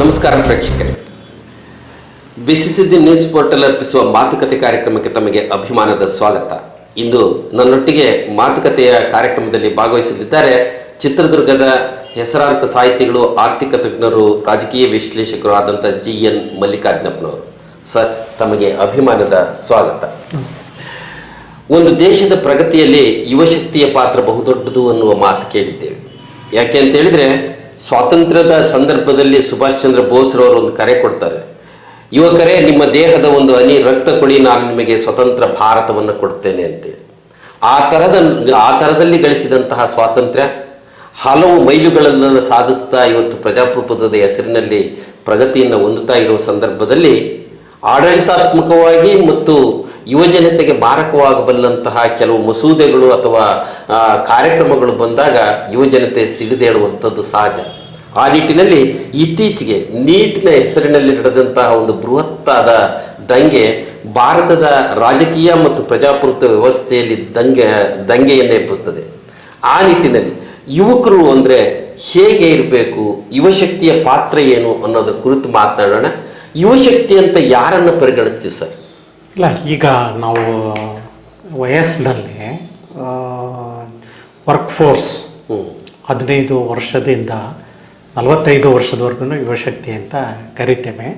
ನಮಸ್ಕಾರ ಪ್ರೇಕ್ಷಕರೇ, ಬಿಸಿ ಸುದ್ದಿ news portal ಅರ್ಪಿಸುವ ಮಾತುಕತೆ ಕಾರ್ಯಕ್ರಮಕ್ಕೆ ತಮಗೆ ಅಭಿಮಾನದ ಸ್ವಾಗತ. ಇಂದು ನನ್ನೊಟ್ಟಿಗೆ ಮಾತುಕತೆಯ ಕಾರ್ಯಕ್ರಮದಲ್ಲಿ ಭಾಗವಹಿಸಲಿದ್ದಾರೆ ಚಿತ್ರದುರ್ಗದ ಹೆಸರಾಂತ ಸಾಹಿತಿಗಳು, ಆರ್ಥಿಕ ತಜ್ಞರು, ರಾಜಕೀಯ ವಿಶ್ಲೇಷಕರು ಆದಂಥ GN ಮಲ್ಲಿಕಾರ್ಜುನಪ್ಪನವರು. ಸರ್, ತಮಗೆ ಅಭಿಮಾನದ ಸ್ವಾಗತ. ಒಂದು ದೇಶದ ಪ್ರಗತಿಯಲ್ಲಿ ಯುವಶಕ್ತಿಯ ಪಾತ್ರ ಬಹುದೊಡ್ಡದು ಅನ್ನುವ ಮಾತು ಕೇಳಿದ್ದೇವೆ. ಯಾಕೆ ಅಂತ ಹೇಳಿದ್ರೆ, ಸ್ವಾತಂತ್ರ್ಯದ ಸಂದರ್ಭದಲ್ಲಿ ಸುಭಾಷ್ ಚಂದ್ರ ಬೋಸ್ರವರು ಒಂದು ಕರೆ ಕೊಡ್ತಾರೆ. ಯುವಕರೇ, ನಿಮ್ಮ ದೇಹದ ಒಂದು ಹನಿ ರಕ್ತ ಕೊಡಿ, ನಾನು ನಿಮಗೆ ಸ್ವತಂತ್ರ ಭಾರತವನ್ನು ಕೊಡ್ತೇನೆ ಅಂತೇಳಿ. ಆ ಥರದಲ್ಲಿ ಗಳಿಸಿದಂತಹ ಸ್ವಾತಂತ್ರ್ಯ ಹಲವು ಮೈಲುಗಳನ್ನು ಸಾಧಿಸ್ತಾ ಇವತ್ತು ಪ್ರಜಾಪ್ರಭುತ್ವದ ಹೆಸರಿನಲ್ಲಿ ಪ್ರಗತಿಯನ್ನು ಹೊಂದುತ್ತಾ ಇರುವ ಸಂದರ್ಭದಲ್ಲಿ ಆಡಳಿತಾತ್ಮಕವಾಗಿ ಮತ್ತು ಯುವಜನತೆಗೆ ಮಾರಕವಾಗಬಲ್ಲಂತಹ ಕೆಲವು ಮಸೂದೆಗಳು ಅಥವಾ ಕಾರ್ಯಕ್ರಮಗಳು ಬಂದಾಗ ಯುವಜನತೆ ಸಿಡಿದೇಳುವಂಥದ್ದು ಸಹಜ. ಆ ನಿಟ್ಟಿನಲ್ಲಿ ಇತ್ತೀಚೆಗೆ ನೀಟಿನ ಹೆಸರಿನಲ್ಲಿ ನಡೆದಂತಹ ಒಂದು ಬೃಹತ್ತಾದ ದಂಗೆ ಭಾರತದ ರಾಜಕೀಯ ಮತ್ತು ಪ್ರಜಾಪ್ರಭುತ್ವ ವ್ಯವಸ್ಥೆಯಲ್ಲಿ ದಂಗೆಯನ್ನು ಎಬ್ಬಿಸ್ತದೆ. ಆ ನಿಟ್ಟಿನಲ್ಲಿ ಯುವಕರು ಅಂದರೆ ಹೇಗೆ ಇರಬೇಕು, ಯುವಶಕ್ತಿಯ ಪಾತ್ರ ಏನು ಅನ್ನೋದ್ರ ಕುರಿತು ಮಾತನಾಡೋಣ. ಯುವಶಕ್ತಿ ಅಂತ ಯಾರನ್ನು ಪರಿಗಣಿಸ್ತೀವಿ ಸರ್? ಇಲ್ಲ, ಈಗ ನಾವು ವಯಸ್ಸಿನಲ್ಲಿ ವರ್ಕ್ ಫೋರ್ಸ್ 15 ವರ್ಷದಿಂದ 45 ವರ್ಷದವರೆಗೂ ಯುವಶಕ್ತಿ ಅಂತ ಕರಿತೇವೆ.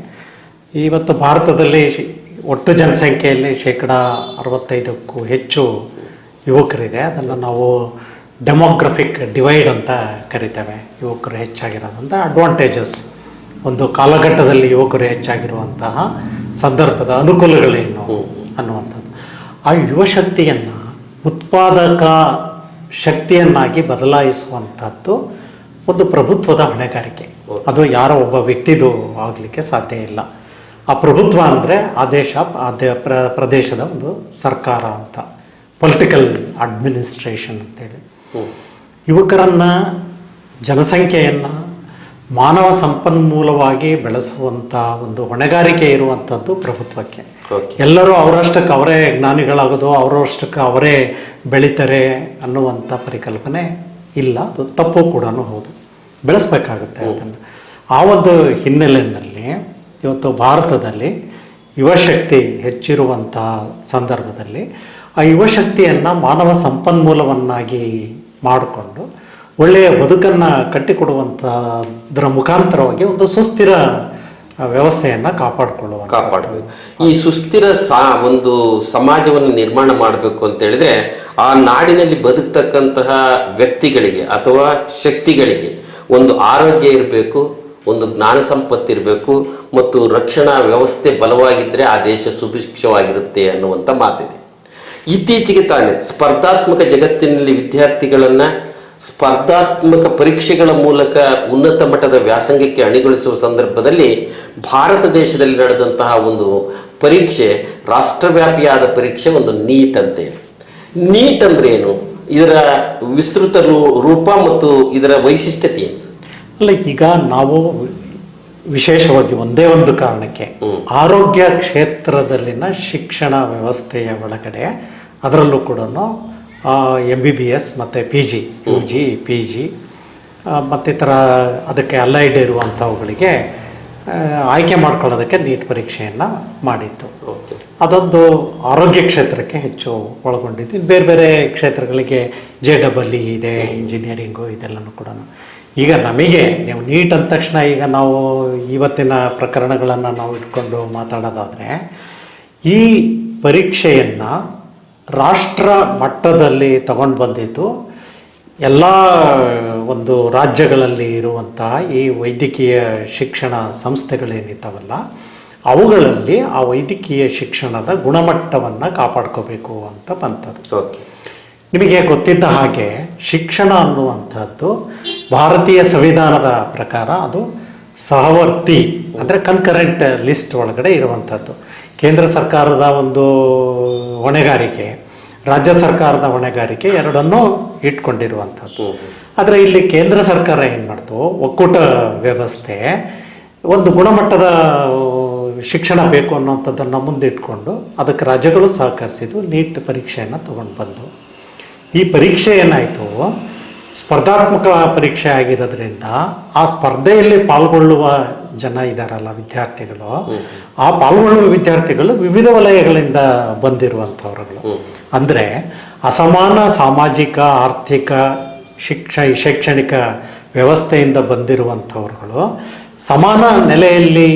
ಇವತ್ತು ಭಾರತದಲ್ಲಿ ಒಟ್ಟು ಜನಸಂಖ್ಯೆಯಲ್ಲಿ 65%ಕ್ಕೂ ಹೆಚ್ಚು ಯುವಕರಿದೆ. ಅದನ್ನು ನಾವು ಡೆಮೋಗ್ರಫಿಕ್ ಡಿವೈಡ್ ಅಂತ ಕರಿತೇವೆ. ಯುವಕರು ಹೆಚ್ಚಾಗಿರೋದಂಥ ಅಡ್ವಾಂಟೇಜಸ್, ಒಂದು ಕಾಲಘಟ್ಟದಲ್ಲಿ ಯುವಕರು ಹೆಚ್ಚಾಗಿರುವಂತಹ ಸಂದರ್ಭದ ಅನುಕೂಲಗಳೇನು ಅನ್ನುವಂಥದ್ದು. ಆ ಯುವಶಕ್ತಿಯನ್ನು ಉತ್ಪಾದಕ ಶಕ್ತಿಯನ್ನಾಗಿ ಬದಲಾಯಿಸುವಂಥದ್ದು ಒಂದು ಪ್ರಭುತ್ವದ ಹೊಣೆಗಾರಿಕೆ. ಅದು ಯಾರೋ ಒಬ್ಬ ವ್ಯಕ್ತಿದು ಆಗಲಿಕ್ಕೆ ಸಾಧ್ಯ ಇಲ್ಲ. ಆ ಪ್ರಭುತ್ವ ಅಂದರೆ ಆ ದೇಶ, ಪ್ರದೇಶದ ಒಂದು ಸರ್ಕಾರ ಅಂತ, ಪೊಲಿಟಿಕಲ್ ಅಡ್ಮಿನಿಸ್ಟ್ರೇಷನ್ ಅಂತೇಳಿ. ಯುವಕರನ್ನು, ಜನಸಂಖ್ಯೆಯನ್ನು ಮಾನವ ಸಂಪನ್ಮೂಲವಾಗಿ ಬೆಳೆಸುವಂಥ ಒಂದು ಹೊಣೆಗಾರಿಕೆ ಇರುವಂಥದ್ದು ಪ್ರಭುತ್ವಕ್ಕೆ. ಎಲ್ಲರೂ ಅವರಷ್ಟಕ್ಕೆ ಅವರೇ ಜ್ಞಾನಿಗಳಾಗೋದು, ಅವರಷ್ಟಕ್ಕೆ ಅವರೇ ಬೆಳೀತಾರೆ ಅನ್ನುವಂಥ ಪರಿಕಲ್ಪನೆ ಇಲ್ಲ. ಅದು ತಪ್ಪು ಕೂಡ ಹೌದು, ಬೆಳೆಸಬೇಕಾಗುತ್ತೆ ಅದನ್ನು. ಆ ಒಂದು ಹಿನ್ನೆಲೆಯಲ್ಲಿ ಇವತ್ತು ಭಾರತದಲ್ಲಿ ಯುವಶಕ್ತಿ ಹೆಚ್ಚಿರುವಂಥ ಸಂದರ್ಭದಲ್ಲಿ ಆ ಯುವಶಕ್ತಿಯನ್ನು ಮಾನವ ಸಂಪನ್ಮೂಲವನ್ನಾಗಿ ಮಾಡಿಕೊಂಡು ಒಳ್ಳೆಯ ಬದುಕನ್ನು ಕಟ್ಟಿಕೊಡುವಂಥದ್ರ ಮುಖಾಂತರವಾಗಿ ಒಂದು ಸುಸ್ಥಿರ ವ್ಯವಸ್ಥೆಯನ್ನು ಕಾಪಾಡಬೇಕು. ಈ ಸುಸ್ಥಿರ ಒಂದು ಸಮಾಜವನ್ನು ನಿರ್ಮಾಣ ಮಾಡಬೇಕು ಅಂತ ಹೇಳಿದ್ರೆ, ಆ ನಾಡಿನಲ್ಲಿ ಬದುಕ್ತಕ್ಕಂತಹ ವ್ಯಕ್ತಿಗಳಿಗೆ ಅಥವಾ ಶಕ್ತಿಗಳಿಗೆ ಒಂದು ಆರೋಗ್ಯ ಇರಬೇಕು, ಒಂದು ಜ್ಞಾನ ಸಂಪತ್ತಿರಬೇಕು ಮತ್ತು ರಕ್ಷಣಾ ವ್ಯವಸ್ಥೆ ಬಲವಾಗಿದ್ದರೆ ಆ ದೇಶ ಸುಭಿಕ್ಷವಾಗಿರುತ್ತೆ ಅನ್ನುವಂಥ ಮಾತಿದೆ. ಇತ್ತೀಚೆಗೆ ತಾನೇ ಸ್ಪರ್ಧಾತ್ಮಕ ಜಗತ್ತಿನಲ್ಲಿ ವಿದ್ಯಾರ್ಥಿಗಳನ್ನು ಸ್ಪರ್ಧಾತ್ಮಕ ಪರೀಕ್ಷೆಗಳ ಮೂಲಕ ಉನ್ನತ ಮಟ್ಟದ ವ್ಯಾಸಂಗಕ್ಕೆ ಅಣಿಗೊಳಿಸುವ ಸಂದರ್ಭದಲ್ಲಿ ಭಾರತ ದೇಶದಲ್ಲಿ ನಡೆದಂತಹ ಒಂದು ಪರೀಕ್ಷೆ, ರಾಷ್ಟ್ರವ್ಯಾಪಿಯಾದ ಪರೀಕ್ಷೆ, ಒಂದು ನೀಟ್ ಅಂತೇಳಿ. ನೀಟ್ ಅಂದ್ರೆ ಏನು, ಇದರ ವಿಸ್ತೃತ ರೂಪ ಮತ್ತು ಇದರ ವೈಶಿಷ್ಟ್ಯತೆ ಏನು? ಅಲ್ಲ, ಈಗ ನಾವು ವಿಶೇಷವಾಗಿ ಒಂದೇ ಒಂದು ಕಾರಣಕ್ಕೆ ಆರೋಗ್ಯ ಕ್ಷೇತ್ರದಲ್ಲಿನ ಶಿಕ್ಷಣ ವ್ಯವಸ್ಥೆಯ ಒಳಗಡೆ, ಅದರಲ್ಲೂ ಕೂಡ MBBS ಮತ್ತು PG, UG, PG ಮತ್ತಿತರ ಅದಕ್ಕೆ ಅಲೈಡ್ ಇರುವಂಥವುಗಳಿಗೆ ಆಯ್ಕೆ ಮಾಡ್ಕೊಳ್ಳೋದಕ್ಕೆ ನೀಟ್ ಪರೀಕ್ಷೆಯನ್ನು ಮಾಡಿತ್ತು. ಅದೊಂದು ಆರೋಗ್ಯ ಕ್ಷೇತ್ರಕ್ಕೆ ಹೆಚ್ಚು ಒಳಗೊಂಡಿದ್ದು. ಬೇರೆ ಬೇರೆ ಕ್ಷೇತ್ರಗಳಿಗೆ JEE ಇದೆ, ಇಂಜಿನಿಯರಿಂಗು, ಇದೆಲ್ಲನೂ ಕೂಡ. ಈಗ ನಮಗೆ ನೀವು ನೀಟ್ ಅಂದ ತಕ್ಷಣ ಈಗ ನಾವು ಇವತ್ತಿನ ಪ್ರಕರಣಗಳನ್ನು ನಾವು ಇಟ್ಕೊಂಡು ಮಾತಾಡೋದಾದರೆ, ಈ ಪರೀಕ್ಷೆಯನ್ನು ರಾಷ್ಟ್ರ ಮಟ್ಟದಲ್ಲಿ ತಗೊಂಡು ಬಂದಿದ್ದು ಎಲ್ಲ ಒಂದು ರಾಜ್ಯಗಳಲ್ಲಿ ಇರುವಂತಹ ಈ ವೈದ್ಯಕೀಯ ಶಿಕ್ಷಣ ಸಂಸ್ಥೆಗಳೇನಿದ್ದಾವಲ್ಲ, ಅವುಗಳಲ್ಲಿ ಆ ವೈದ್ಯಕೀಯ ಶಿಕ್ಷಣದ ಗುಣಮಟ್ಟವನ್ನು ಕಾಪಾಡ್ಕೋಬೇಕು ಅಂತ ಬಂತದ್ದು. ನಿಮಗೆ ಗೊತ್ತಿದ್ದ ಹಾಗೆ ಶಿಕ್ಷಣ ಅನ್ನುವಂಥದ್ದು ಭಾರತೀಯ ಸಂವಿಧಾನದ ಪ್ರಕಾರ ಅದು ಸಹವರ್ತಿ, ಅಂದರೆ ಕನ್ಕರೆಂಟ್ ಲಿಸ್ಟ್ ಒಳಗಡೆ ಇರುವಂಥದ್ದು. ಕೇಂದ್ರ ಸರ್ಕಾರದ ಒಂದು ಹೊಣೆಗಾರಿಕೆ, ರಾಜ್ಯ ಸರ್ಕಾರದ ಹೊಣೆಗಾರಿಕೆ ಎರಡನ್ನೂ ಇಟ್ಕೊಂಡಿರುವಂಥದ್ದು. ಆದರೆ ಇಲ್ಲಿ ಕೇಂದ್ರ ಸರ್ಕಾರ ಏನು ಮಾಡ್ತು, ಒಕ್ಕೂಟ ವ್ಯವಸ್ಥೆ, ಒಂದು ಗುಣಮಟ್ಟದ ಶಿಕ್ಷಣ ಬೇಕು ಅನ್ನೋಂಥದ್ದನ್ನು ಮುಂದಿಟ್ಕೊಂಡು ಅದಕ್ಕೆ ರಾಜ್ಯಗಳು ಸಹಕರಿಸಿದ್ದು ನೀಟ್ ಪರೀಕ್ಷೆಯನ್ನು ತಗೊಂಡು ಬಂದು. ಈ ಪರೀಕ್ಷೆ ಏನಾಯಿತು, ಸ್ಪರ್ಧಾತ್ಮಕ ಪರೀಕ್ಷೆ ಆಗಿರೋದ್ರಿಂದ ಆ ಸ್ಪರ್ಧೆಯಲ್ಲಿ ಪಾಲ್ಗೊಳ್ಳುವ ಜನ ಇದ್ದಾರಲ್ಲ ವಿದ್ಯಾರ್ಥಿಗಳು, ಆ ಪಾಲ್ಗೊಳ್ಳುವ ವಿದ್ಯಾರ್ಥಿಗಳು ವಿವಿಧ ವಲಯಗಳಿಂದ ಬಂದಿರುವಂಥವ್ರುಗಳು. ಅಂದರೆ ಅಸಮಾನ ಸಾಮಾಜಿಕ ಆರ್ಥಿಕ ಶೈಕ್ಷಣಿಕ ವ್ಯವಸ್ಥೆಯಿಂದ ಬಂದಿರುವಂಥವ್ರುಗಳು ಸಮಾನ ನೆಲೆಯಲ್ಲಿ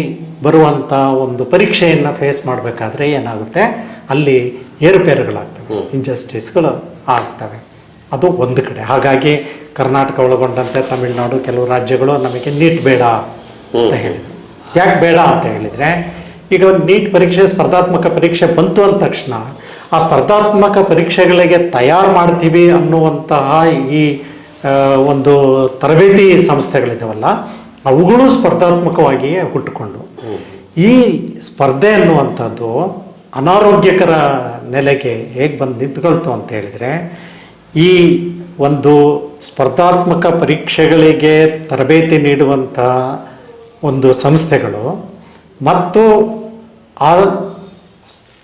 ಬರುವಂಥ ಒಂದು ಪರೀಕ್ಷೆಯನ್ನು ಫೇಸ್ ಮಾಡಬೇಕಾದ್ರೆ ಏನಾಗುತ್ತೆ, ಅಲ್ಲಿ ಏರುಪೇರುಗಳಾಗ್ತವೆ, ಇಂಜಸ್ಟಿಸ್ಗಳು ಆಗ್ತವೆ. ಅದು ಒಂದು ಕಡೆ. ಹಾಗಾಗಿ ಕರ್ನಾಟಕ ಒಳಗೊಂಡಂತೆ ತಮಿಳುನಾಡು, ಕೆಲವು ರಾಜ್ಯಗಳು ನಮಗೆ ನೀಟ್ ಬೇಡ ಅಂತ ಹೇಳಿದರು. ಯಾಕೆ ಬೇಡ ಅಂತ ಹೇಳಿದರೆ, ಈಗ ನೀಟ್ ಪರೀಕ್ಷೆ ಸ್ಪರ್ಧಾತ್ಮಕ ಪರೀಕ್ಷೆ ಬಂತು ಅಂದ ತಕ್ಷಣ ಆ ಸ್ಪರ್ಧಾತ್ಮಕ ಪರೀಕ್ಷೆಗಳಿಗೆ ತಯಾರು ಮಾಡ್ತೀವಿ ಅನ್ನುವಂತಹ ಈ ಒಂದು ತರಬೇತಿ ಸಂಸ್ಥೆಗಳಿದಾವಲ್ಲ, ಅವುಗಳು ಸ್ಪರ್ಧಾತ್ಮಕವಾಗಿಯೇ ಹುಟ್ಟುಕೊಂಡು ಈ ಸ್ಪರ್ಧೆ ಅನ್ನುವಂಥದ್ದು ಅನಾರೋಗ್ಯಕರ ನೆಲೆಗೆ ಹೇಗೆ ಬಂದು ನಿಂತ್ಕೊಳ್ತು ಅಂತ ಹೇಳಿದರೆ, ಈ ಒಂದು ಸ್ಪರ್ಧಾತ್ಮಕ ಪರೀಕ್ಷೆಗಳಿಗೆ ತರಬೇತಿ ನೀಡುವಂಥ ಒಂದು ಸಂಸ್ಥೆಗಳು ಮತ್ತು ಆ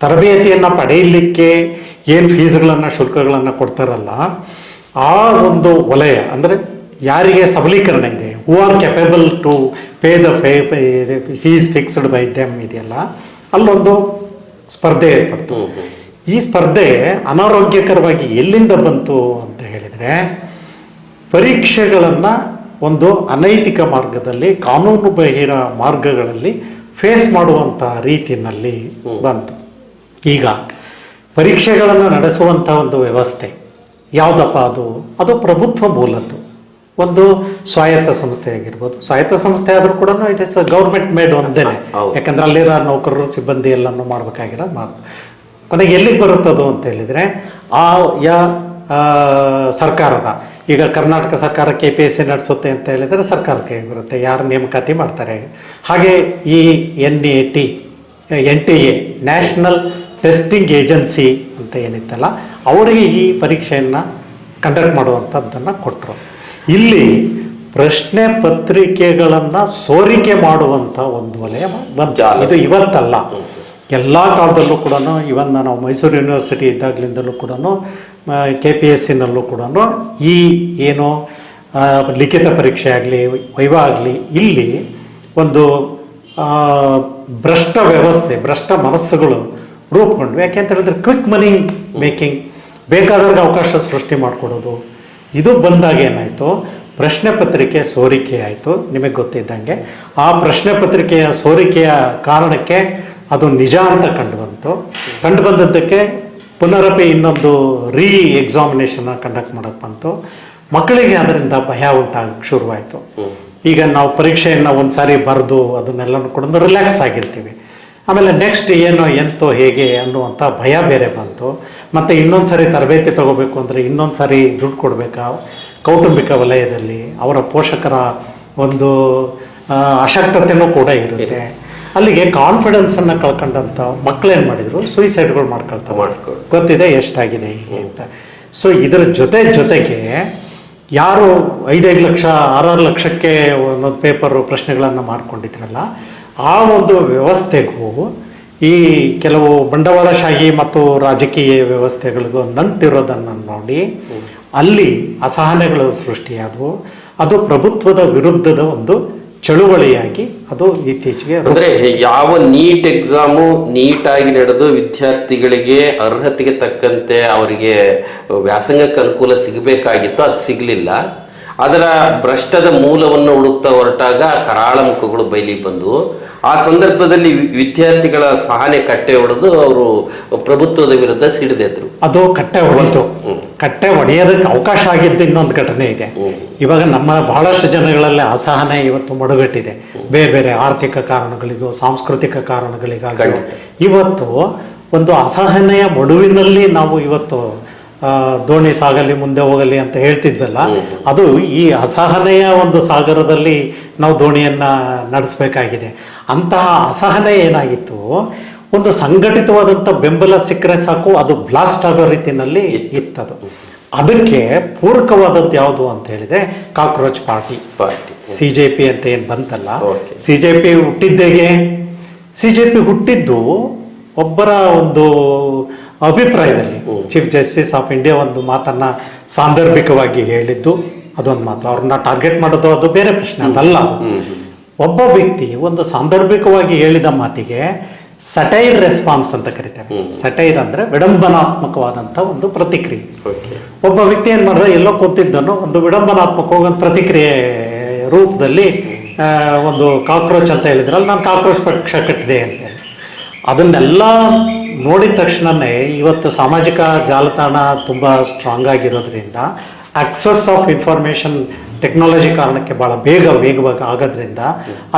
ತರಬೇತಿಯನ್ನು ಪಡೆಯಲಿಕ್ಕೆ ಏನು ಫೀಸ್ಗಳನ್ನು ಶುಲ್ಕಗಳನ್ನು ಕೊಡ್ತಾರಲ್ಲ, ಆ ಒಂದು ವಲಯ ಅಂದರೆ ಯಾರಿಗೆ ಸಬಲೀಕರಣ ಇದೆ, who are capable to pay the fees fixed by them ಇದೆಯಲ್ಲ, ಅಲ್ಲೊಂದು ಸ್ಪರ್ಧೆ ಏರ್ಪಡ್ತು. ಈ ಸ್ಪರ್ಧೆ ಅನಾರೋಗ್ಯಕರವಾಗಿ ಎಲ್ಲಿಂದ ಬಂತು ಅಂತ ಹೇಳಿದರೆ, ಪರೀಕ್ಷೆಗಳನ್ನು ಒಂದು ಅನೈತಿಕ ಮಾರ್ಗದಲ್ಲಿ, ಕಾನೂನು ಬಾಹಿರ ಮಾರ್ಗಗಳಲ್ಲಿ ಫೇಸ್ ಮಾಡುವಂಥ ರೀತಿಯಲ್ಲಿ ಬಂತು. ಈಗ ಪರೀಕ್ಷೆಗಳನ್ನು ನಡೆಸುವಂಥ ಒಂದು ವ್ಯವಸ್ಥೆ ಯಾವುದಪ್ಪ ಅದು ಪ್ರಭುತ್ವ ಮೂಲದ್ದು. ಒಂದು ಸ್ವಾಯತ್ತ ಸಂಸ್ಥೆ ಆಗಿರ್ಬೋದು, ಸ್ವಾಯತ್ತ ಸಂಸ್ಥೆ ಆದರೂ ಕೂಡ ಇಟ್ ಇಸ್ ಗೌರ್ಮೆಂಟ್ ಮೇಡ್ ಒಂದೇನೆ, ಯಾಕಂದ್ರೆ ಅಲ್ಲಿರೋ ನೌಕರರು ಸಿಬ್ಬಂದಿ ಎಲ್ಲನೂ ಮಾಡ್ಬೇಕಾಗಿರೋದು ಮಾಡ್ಬೋದು. ಕೊನೆಗೆ ಎಲ್ಲಿಗೆ ಬರುತ್ತದು ಅಂತ ಹೇಳಿದರೆ, ಸರ್ಕಾರದ, ಈಗ ಕರ್ನಾಟಕ ಸರ್ಕಾರ KPSC ನಡೆಸುತ್ತೆ ಅಂತ ಹೇಳಿದರೆ ಸರ್ಕಾರಕ್ಕೆ ಬರುತ್ತೆ, ಯಾರು ನೇಮಕಾತಿ ಮಾಡ್ತಾರೆ. ಹಾಗೆ ಈ NTA ನ್ಯಾಷನಲ್ ಟೆಸ್ಟಿಂಗ್ ಏಜೆನ್ಸಿ ಅಂತ ಏನಿತ್ತಲ್ಲ, ಅವರಿಗೆ ಈ ಪರೀಕ್ಷೆಯನ್ನು ಕಂಡಕ್ಟ್ ಮಾಡುವಂಥದ್ದನ್ನು ಕೊಟ್ಟರು. ಇಲ್ಲಿ ಪ್ರಶ್ನೆ ಪತ್ರಿಕೆಗಳನ್ನು ಸೋರಿಕೆ ಮಾಡುವಂಥ ಒಂದು ವಲಯ ಬಂತು. ಇದು ಇವತ್ತಲ್ಲ, ಎಲ್ಲ ಕಾಲದಲ್ಲೂ ಕೂಡ. ಇವನ್ ನಾವು ಮೈಸೂರು ಯೂನಿವರ್ಸಿಟಿ ಇದ್ದಾಗಲಿಂದಲೂ ಕೂಡ KPSCನಲ್ಲೂ ಕೂಡ ಈ ಏನು ಲಿಖಿತ ಪರೀಕ್ಷೆ ಆಗಲಿ, ವೈವಾ ಆಗಲಿ, ಇಲ್ಲಿ ಒಂದು ಭ್ರಷ್ಟ ವ್ಯವಸ್ಥೆ, ಭ್ರಷ್ಟ ಮನಸ್ಸುಗಳು ರೂಪುಗೊಂಡ್ವು. ಯಾಕೆ ಅಂತ ಹೇಳಿದ್ರೆ ಕ್ವಿಕ್ ಮನಿ ಮೇಕಿಂಗ್, ಬೇಕಾದವ್ರಿಗೆ ಅವಕಾಶ ಸೃಷ್ಟಿ ಮಾಡಿಕೊಡೋದು. ಇದು ಬಂದಾಗ ಏನಾಯಿತು, ಪ್ರಶ್ನೆ ಪತ್ರಿಕೆ ಸೋರಿಕೆ ಆಯಿತು. ನಿಮಗೆ ಗೊತ್ತಿದ್ದಂಗೆ ಆ ಪ್ರಶ್ನೆ ಪತ್ರಿಕೆಯ ಸೋರಿಕೆಯ ಕಾರಣಕ್ಕೆ ಅದು ನಿಜ ಅಂತ ಕಂಡು ಬಂದದ್ದಕ್ಕೆ ಪುನರಪಿ ಇನ್ನೊಂದು ಎಕ್ಸಾಮಿನೇಷನ್ ಕಂಡಕ್ಟ್ ಮಾಡೋಕ್ಕೆ ಬಂತು. ಮಕ್ಕಳಿಗೆ ಅದರಿಂದ ಭಯ ಉಂಟಾಗಕ್ಕೆ ಶುರುವಾಯಿತು. ಈಗ ನಾವು ಪರೀಕ್ಷೆಯನ್ನು ಒಂದು ಸಾರಿ ಬರೆದು ಅದನ್ನೆಲ್ಲನೂ ಕೂಡ ರಿಲ್ಯಾಕ್ಸ್ ಆಗಿರ್ತೀವಿ, ಆಮೇಲೆ ನೆಕ್ಸ್ಟ್ ಏನೋ ಎಂತೋ ಹೇಗೆ ಅನ್ನುವಂಥ ಭಯ ಬೇರೆ ಬಂತು. ಮತ್ತು ಇನ್ನೊಂದು ಸಾರಿ ತರಬೇತಿ ತಗೋಬೇಕು ಅಂದರೆ ಇನ್ನೊಂದು ಸಾರಿ ದುಡ್ಡು ಕೊಡಬೇಕಾ, ಕೌಟುಂಬಿಕ ವಲಯದಲ್ಲಿ ಅವರ ಪೋಷಕರ ಒಂದು ಅಶಕ್ತತೆಯೂ ಕೂಡ ಇರುತ್ತೆ. ಅಲ್ಲಿಗೆ ಕಾನ್ಫಿಡೆನ್ಸನ್ನು ಕಳ್ಕೊಂಡಂಥ ಮಕ್ಕಳೇನು ಮಾಡಿದರು, ಸೂಯಿಸೈಡ್ಗಳು ಮಾಡ್ಕೊಳ್ತಾ ಗೊತ್ತಿದೆ ಎಷ್ಟಾಗಿದೆ ಹೀಗೆ ಅಂತ. ಸೊ ಇದರ ಜೊತೆಗೆ ಯಾರು 5-5 ಲಕ್ಷ 6-6 ಲಕ್ಷಕ್ಕೆ ಒಂದೊಂದು ಪೇಪರು ಪ್ರಶ್ನೆಗಳನ್ನು ಮಾಡ್ಕೊಂಡಿದ್ರಲ್ಲ, ಆ ಒಂದು ವ್ಯವಸ್ಥೆಗೂ ಈ ಕೆಲವು ಬಂಡವಾಳಶಾಹಿ ಮತ್ತು ರಾಜಕೀಯ ವ್ಯವಸ್ಥೆಗಳಿಗೂ ನಂಟಿರೋದನ್ನು ನೋಡಿ ಅಲ್ಲಿ ಅಸಹನೆಗಳು ಸೃಷ್ಟಿಯಾದವು. ಅದು ಪ್ರಭುತ್ವದ ವಿರುದ್ಧದ ಒಂದು ಚಳುವಳಿಯಾಗಿ ಅದು ಇತ್ತೀಚೆಗೆ, ಅಂದ್ರೆ ಯಾವ ನೀಟ್ ಎಕ್ಸಾಮು ನೀಟಾಗಿ ನಡೆದು ವಿದ್ಯಾರ್ಥಿಗಳಿಗೆ ಅರ್ಹತೆಗೆ ತಕ್ಕಂತೆ ಅವರಿಗೆ ವ್ಯಾಸಂಗಕ್ಕೆ ಅನುಕೂಲ ಸಿಗಬೇಕಾಗಿತ್ತು, ಅದು ಸಿಗಲಿಲ್ಲ. ಅದರ ಭ್ರಷ್ಟದ ಮೂಲವನ್ನು ಹುಡುಕ್ತಾ ಹೊರಟಾಗ ಕರಾಳ ಮುಖಗಳು ಬಯಲಿಗೆ ಬಂದು, ಆ ಸಂದರ್ಭದಲ್ಲಿ ವಿದ್ಯಾರ್ಥಿಗಳ ಸಹನೆ ಕಟ್ಟೆ ಹೊಡೆದು ಅವರು ಪ್ರಭುತ್ವದ ವಿರುದ್ಧ ಸಿಡಿದೆದ್ರು. ಅದು ಕಟ್ಟೆ ಹೊಡೆಯೋದಕ್ಕೆ ಅವಕಾಶ ಆಗಿದ್ದು ಇನ್ನೊಂದು ಘಟನೆ ಇದೆ. ಇವಾಗ ನಮ್ಮ ಬಹಳಷ್ಟು ಜನಗಳಲ್ಲಿ ಅಸಹನೆ ಇವತ್ತು ಮಡುಗಟ್ಟಿದೆ, ಬೇರೆ ಬೇರೆ ಆರ್ಥಿಕ ಕಾರಣಗಳಿಗೂ ಸಾಂಸ್ಕೃತಿಕ ಕಾರಣಗಳಿಗಾಗಿ. ಇವತ್ತು ಒಂದು ಅಸಹನೆಯ ಮಡುವಿನಲ್ಲಿ ನಾವು ಇವತ್ತು ದೋಣಿ ಸಾಗಲಿ ಮುಂದೆ ಹೋಗಲಿ ಅಂತ ಹೇಳ್ತಿದ್ವಲ್ಲ, ಅದು ಈ ಅಸಹನೆಯ ಒಂದು ಸಾಗರದಲ್ಲಿ ನಾವು ದೋಣಿಯನ್ನು ನಡೆಸಬೇಕಾಗಿದೆ. ಅಂತಹ ಅಸಹನೆ ಏನಾಗಿತ್ತು, ಒಂದು ಸಂಘಟಿತವಾದಂಥ ಬೆಂಬಲ ಸಿಕ್ಕರೆ ಸಾಕು ಅದು ಬ್ಲಾಸ್ಟ್ ಆಗೋ ರೀತಿಯಲ್ಲಿ ಇತ್ತದು. ಅದಕ್ಕೆ ಪೂರಕವಾದದ್ದು ಯಾವುದು ಅಂತ ಹೇಳಿದ್ರೆ ಕಾಕ್ರೋಚ್ ಪಾರ್ಟಿ CJP ಅಂತ ಏನು ಬಂತಲ್ಲ. CJP ಹುಟ್ಟಿದ್ದು ಒಬ್ಬರ ಒಂದು ಅಭಿಪ್ರಾಯದಲ್ಲಿ. ಚೀಫ್ ಜಸ್ಟಿಸ್ ಆಫ್ ಇಂಡಿಯಾ ಒಂದು ಮಾತನ್ನ ಸಾಂದರ್ಭಿಕವಾಗಿ ಹೇಳಿದ್ದು ಅದೊಂದು ಮಾತು. ಅವ್ರನ್ನ ಟಾರ್ಗೆಟ್ ಮಾಡೋದು ಅದು ಬೇರೆ ಪ್ರಶ್ನೆ, ಅದಲ್ಲ. ಅದು ಒಬ್ಬ ವ್ಯಕ್ತಿ ಒಂದು ಸಾಂದರ್ಭಿಕವಾಗಿ ಹೇಳಿದ ಮಾತಿಗೆ ಸಟೈರ್ ರೆಸ್ಪಾನ್ಸ್ ಅಂತ ಕರಿತೇವೆ. ಸಟೈರ್ ಅಂದ್ರೆ ವಿಡಂಬನಾತ್ಮಕವಾದಂಥ ಒಂದು ಪ್ರತಿಕ್ರಿಯೆ. ಒಬ್ಬ ವ್ಯಕ್ತಿ ಏನ್ ಮಾಡಿದ್ರೆ ಎಲ್ಲೋ ಕೂತಿದ್ದನ್ನು ಒಂದು ವಿಡಂಬನಾತ್ಮಕವಾಗಿ ಒಂದು ಪ್ರತಿಕ್ರಿಯೆ ರೂಪದಲ್ಲಿ ಒಂದು ಕಾಕ್ರೋಚ್ ಅಂತ ಹೇಳಿದ್ರಲ್ಲ, ನಾನು ಕಾಕ್ರೋಚ್ ಪಕ್ಷ ಕಟ್ಟಿದೆ ಅಂತೇಳಿ ಅದನ್ನೆಲ್ಲ ನೋಡಿದ ತಕ್ಷಣನೇ ಇವತ್ತು ಸಾಮಾಜಿಕ ಜಾಲತಾಣ ತುಂಬ ಸ್ಟ್ರಾಂಗ್ ಆಗಿರೋದ್ರಿಂದ ಆಕ್ಸೆಸ್ ಆಫ್ ಇನ್ಫಾರ್ಮೇಷನ್ ಟೆಕ್ನಾಲಜಿ ಕಾರಣಕ್ಕೆ ಭಾಳ ವೇಗವಾಗಿ ಆಗೋದ್ರಿಂದ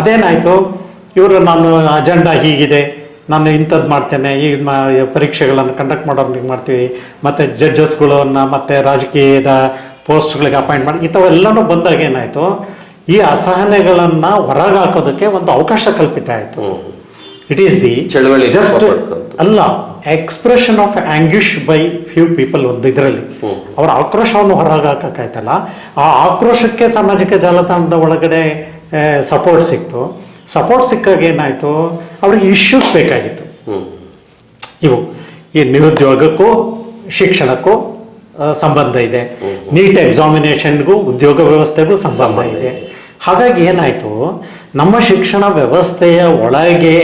ಅದೇನಾಯಿತು, ಇವರು ನಾನು ಅಜೆಂಡಾ ಹೀಗಿದೆ, ನಾನು ಇಂಥದ್ದು ಮಾಡ್ತೇನೆ, ಈ ಪರೀಕ್ಷೆಗಳನ್ನು ಕಂಡಕ್ಟ್ ಮಾಡೋದಕ್ಕೆ ಮಾಡ್ತೀವಿ, ಮತ್ತು ಜಡ್ಜಸ್ಗಳನ್ನು ಮತ್ತು ರಾಜಕೀಯದ ಪೋಸ್ಟ್ಗಳಿಗೆ ಅಪಾಯಿಂಟ್ ಮಾಡಿ ಇಂಥವೆಲ್ಲನೂ ಬಂದಾಗ ಏನಾಯಿತು, ಈ ಅಸಹನೆಗಳನ್ನು ಹೊರಗೆ ಹಾಕೋದಕ್ಕೆ ಒಂದು ಅವಕಾಶ ಕಲ್ಪಿತ ಆಯಿತು. ಇಟ್ ಈಸ್ ದಿ ಚಳವಳಿ ಜಸ್ಟ್ ಅಲ್ಲ expression of anguish by few people. ಒಂದು ಇದರಲ್ಲಿ ಅವರ ಆಕ್ರೋಶವನ್ನು ಹೊರಗೆ ಹಾಕಕ್ಕಾಯ್ತಲ್ಲ, ಆ ಆಕ್ರೋಶಕ್ಕೆ ಸಾಮಾಜಿಕ ಜಾಲತಾಣದ ಒಳಗಡೆ ಸಪೋರ್ಟ್ ಸಿಕ್ತು. ಸಪೋರ್ಟ್ ಸಿಕ್ಕಾಗ ಏನಾಯ್ತು, ಅವ್ರಿಗೆ ಇಶ್ಯೂಸ್ ಬೇಕಾಗಿತ್ತು. ಇವು ಈ ನಿರುದ್ಯೋಗಕ್ಕೂ ಶಿಕ್ಷಣಕ್ಕೂ ಸಂಬಂಧ ಇದೆ, ನೀಟ್ ಎಕ್ಸಾಮಿನೇಷನ್ಗೂ ಉದ್ಯೋಗ ವ್ಯವಸ್ಥೆಗೂ ಸಂಬಂಧ ಇದೆ. ಹಾಗಾಗಿ ಏನಾಯ್ತು, ನಮ್ಮ ಶಿಕ್ಷಣ ವ್ಯವಸ್ಥೆಯ ಒಳಗೆ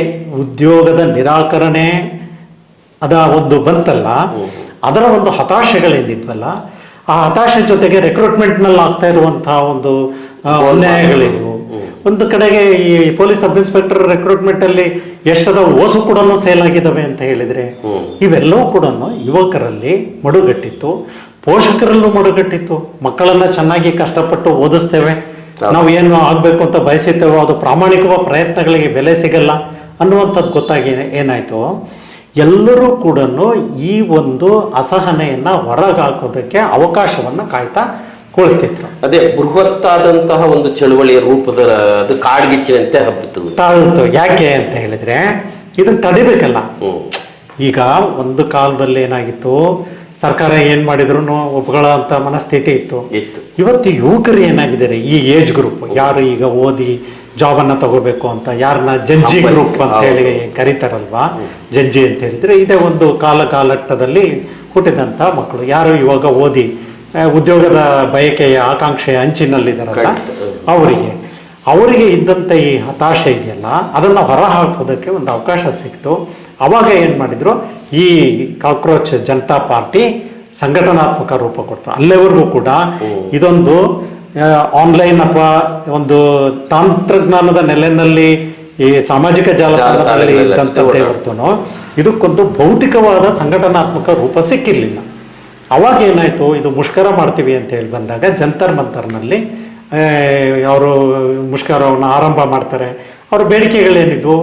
ಉದ್ಯೋಗದ ನಿರಾಕರಣೆ ಅದ ಒಂದು ಬಂತಲ್ಲ, ಅದರ ಒಂದು ಹತಾಶೆಗಳೇನಿದ್ವಲ್ಲ, ಆ ಹತಾಶೆ ಜೊತೆಗೆ ರಿಕ್ರೂಟ್ಮೆಂಟ್ನಲ್ಲಿ ಆಗ್ತಾ ಇರುವಂತಹ ಒಂದು ಅನ್ಯಾಯಗಳಿದ್ವು. ಒಂದು ಕಡೆಗೆ ಈ ಪೊಲೀಸ್ ಸಬ್ ಇನ್ಸ್ಪೆಕ್ಟರ್ ರಿಕ್ರೂಟ್ಮೆಂಟ್ ಅಲ್ಲಿ ಎಷ್ಟದ ಓಸು ಕೂಡ ಸೇಲ್ ಆಗಿದ್ದಾವೆ ಅಂತ ಹೇಳಿದ್ರೆ, ಇವೆಲ್ಲವೂ ಕೂಡ ಯುವಕರಲ್ಲಿ ಮಡುಗಟ್ಟಿತ್ತು, ಪೋಷಕರಲ್ಲೂ ಮಡುಗಟ್ಟಿತ್ತು. ಮಕ್ಕಳನ್ನ ಚೆನ್ನಾಗಿ ಕಷ್ಟಪಟ್ಟು ಓದಿಸ್ತೇವೆ, ನಾವು ಏನು ಆಗ್ಬೇಕು ಅಂತ ಬಯಸುತ್ತೇವೋ ಅದು ಪ್ರಾಮಾಣಿಕವಾದ ಪ್ರಯತ್ನಗಳಿಗೆ ಬೆಲೆ ಸಿಗಲ್ಲ ಅನ್ನುವಂಥದ್ದು ಗೊತ್ತಾಗಿ ಏನಾಯ್ತು, ಎಲ್ಲರೂ ಕೂಡ ಈ ಒಂದು ಅಸಹನೆಯನ್ನ ಹೊರಗೆ ಹಾಕೋದಕ್ಕೆ ಅವಕಾಶವನ್ನ ಕಾಯ್ತಾ ಕುಳಿತಿದ್ರು. ಅದೇ ಬೃಹತ್ತಾದಂತಹ ಒಂದು ಚಳುವಳಿಯ ರೂಪದ ಅದು ಕಾಡ್ಗಿಚ್ಚಿನಂತೆ ಹಬ್ಬಿತು. ಯಾಕೆ ಅಂತ ಹೇಳಿದ್ರೆ ಇದನ್ನ ತಡಿಬೇಕಲ್ಲ. ಈಗ ಒಂದು ಕಾಲದಲ್ಲಿ ಏನಾಗಿತ್ತು, ಸರ್ಕಾರ ಏನ್ ಮಾಡಿದ್ರು ಒಪ್ಕೊಳ್ಳೋ ಮನಸ್ಥಿತಿ ಇತ್ತು. ಇವತ್ತು ಯುವಕರು ಏನಾಗಿದ್ದಾರೆ, ಈ ಏಜ್ ಗ್ರೂಪ್ ಯಾರು ಈಗ ಓದಿ ಜಾಬ್ ಅನ್ನ ತಗೋಬೇಕು ಅಂತ ಯಾರನ್ನ ಜಂಜಿ ಗ್ರೂಪ್ ಅಂತ ಹೇಳಿ ಕರೀತಾರಲ್ವಾ, ಜಂಜಿ ಅಂತ ಹೇಳಿದ್ರೆ ಇದೇ ಒಂದು ಕಾಲಘಟ್ಟದಲ್ಲಿ ಹುಟ್ಟಿದಂತ ಮಕ್ಕಳು ಯಾರು ಇವಾಗ ಓದಿ ಉದ್ಯೋಗದ ಬಯಕೆಯ ಆಕಾಂಕ್ಷೆಯ ಅಂಚಿನಲ್ಲಿದ್ದಾರಲ್ಲ, ಅವರಿಗೆ ಇದ್ದಂಥ ಈ ಹತಾಶೆ ಇದೆಯಲ್ಲ, ಅದನ್ನು ಹೊರ ಹಾಕೋದಕ್ಕೆ ಒಂದು ಅವಕಾಶ ಸಿಕ್ತು. ಅವಾಗ ಏನು ಮಾಡಿದ್ರು, ಈ ಕಾಕ್ರೋಚ್ ಜನತಾ ಪಾರ್ಟಿ ಸಂಘಟನಾತ್ಮಕ ರೂಪ ಕೊಡ್ತು. ಅಲ್ಲಿವರೆಗೂ ಕೂಡ ಇದೊಂದು ಆನ್ಲೈನ್ ಅಥವಾ ಒಂದು ತಂತ್ರಜ್ಞಾನದ ನೆಲೆಯಲ್ಲಿ ಈ ಸಾಮಾಜಿಕ ಜಾಲತಾಣದಲ್ಲಿ ಇದ್ದಂಥದ್ದೇ ಹೊರತುನು ಇದಕ್ಕೊಂದು ಭೌತಿಕವಾದ ಸಂಘಟನಾತ್ಮಕ ರೂಪ ಸಿಕ್ಕಿರಲಿಲ್ಲ. ಅವಾಗ ಏನಾಯ್ತು, ಇದು ಮುಷ್ಕರ ಮಾಡ್ತೀವಿ ಅಂತ ಹೇಳಿ ಬಂದಾಗ ಜಂತರ್ ಮಂತರ್ನಲ್ಲಿ ಅವರು ಮುಷ್ಕರವನ್ನು ಆರಂಭ ಮಾಡ್ತಾರೆ. ಅವ್ರ ಬೇಡಿಕೆಗಳೇನಿದ್ವು,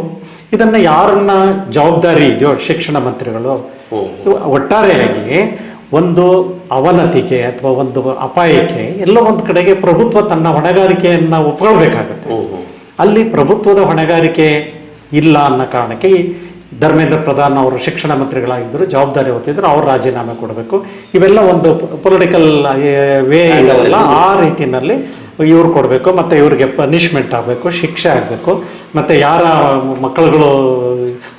ಇದನ್ನ ಯಾರನ್ನ ಜವಾಬ್ದಾರಿ ಇದೆಯೋ ಶಿಕ್ಷಣ ಮಂತ್ರಿಗಳು ಒಟ್ಟಾರೆಯಾಗಿ ಒಂದು ಅವನತಿಗೆ ಅಥವಾ ಒಂದು ಅಪಾಯಕ್ಕೆ ಎಲ್ಲೋ ಒಂದು ಕಡೆಗೆ ಪ್ರಭುತ್ವ ತನ್ನ ಹೊಣೆಗಾರಿಕೆಯನ್ನ ಒಪ್ಕೊಳ್ಬೇಕಾಗತ್ತೆ. ಅಲ್ಲಿ ಪ್ರಭುತ್ವದ ಹೊಣೆಗಾರಿಕೆ ಇಲ್ಲ ಅನ್ನೋ ಕಾರಣಕ್ಕೆ ಧರ್ಮೇಂದ್ರ ಪ್ರಧಾನ್ ಅವರು ಶಿಕ್ಷಣ ಮಂತ್ರಿಗಳಾಗಿದ್ದರು, ಜವಾಬ್ದಾರಿ ಹೊತ್ತಿದ್ರು, ಅವ್ರು ರಾಜೀನಾಮೆ ಕೊಡಬೇಕು. ಇವೆಲ್ಲ ಒಂದು ಪೊಲಿಟಿಕಲ್ ವೇ ಇದಾವಲ್ಲ, ಆ ರೀತಿಯಲ್ಲಿ ಇವ್ರು ಕೊಡಬೇಕು, ಮತ್ತು ಇವ್ರಿಗೆ ಪನಿಷ್ಮೆಂಟ್ ಆಗಬೇಕು, ಶಿಕ್ಷೆ ಆಗಬೇಕು, ಮತ್ತು ಯಾರ ಮಕ್ಕಳುಗಳು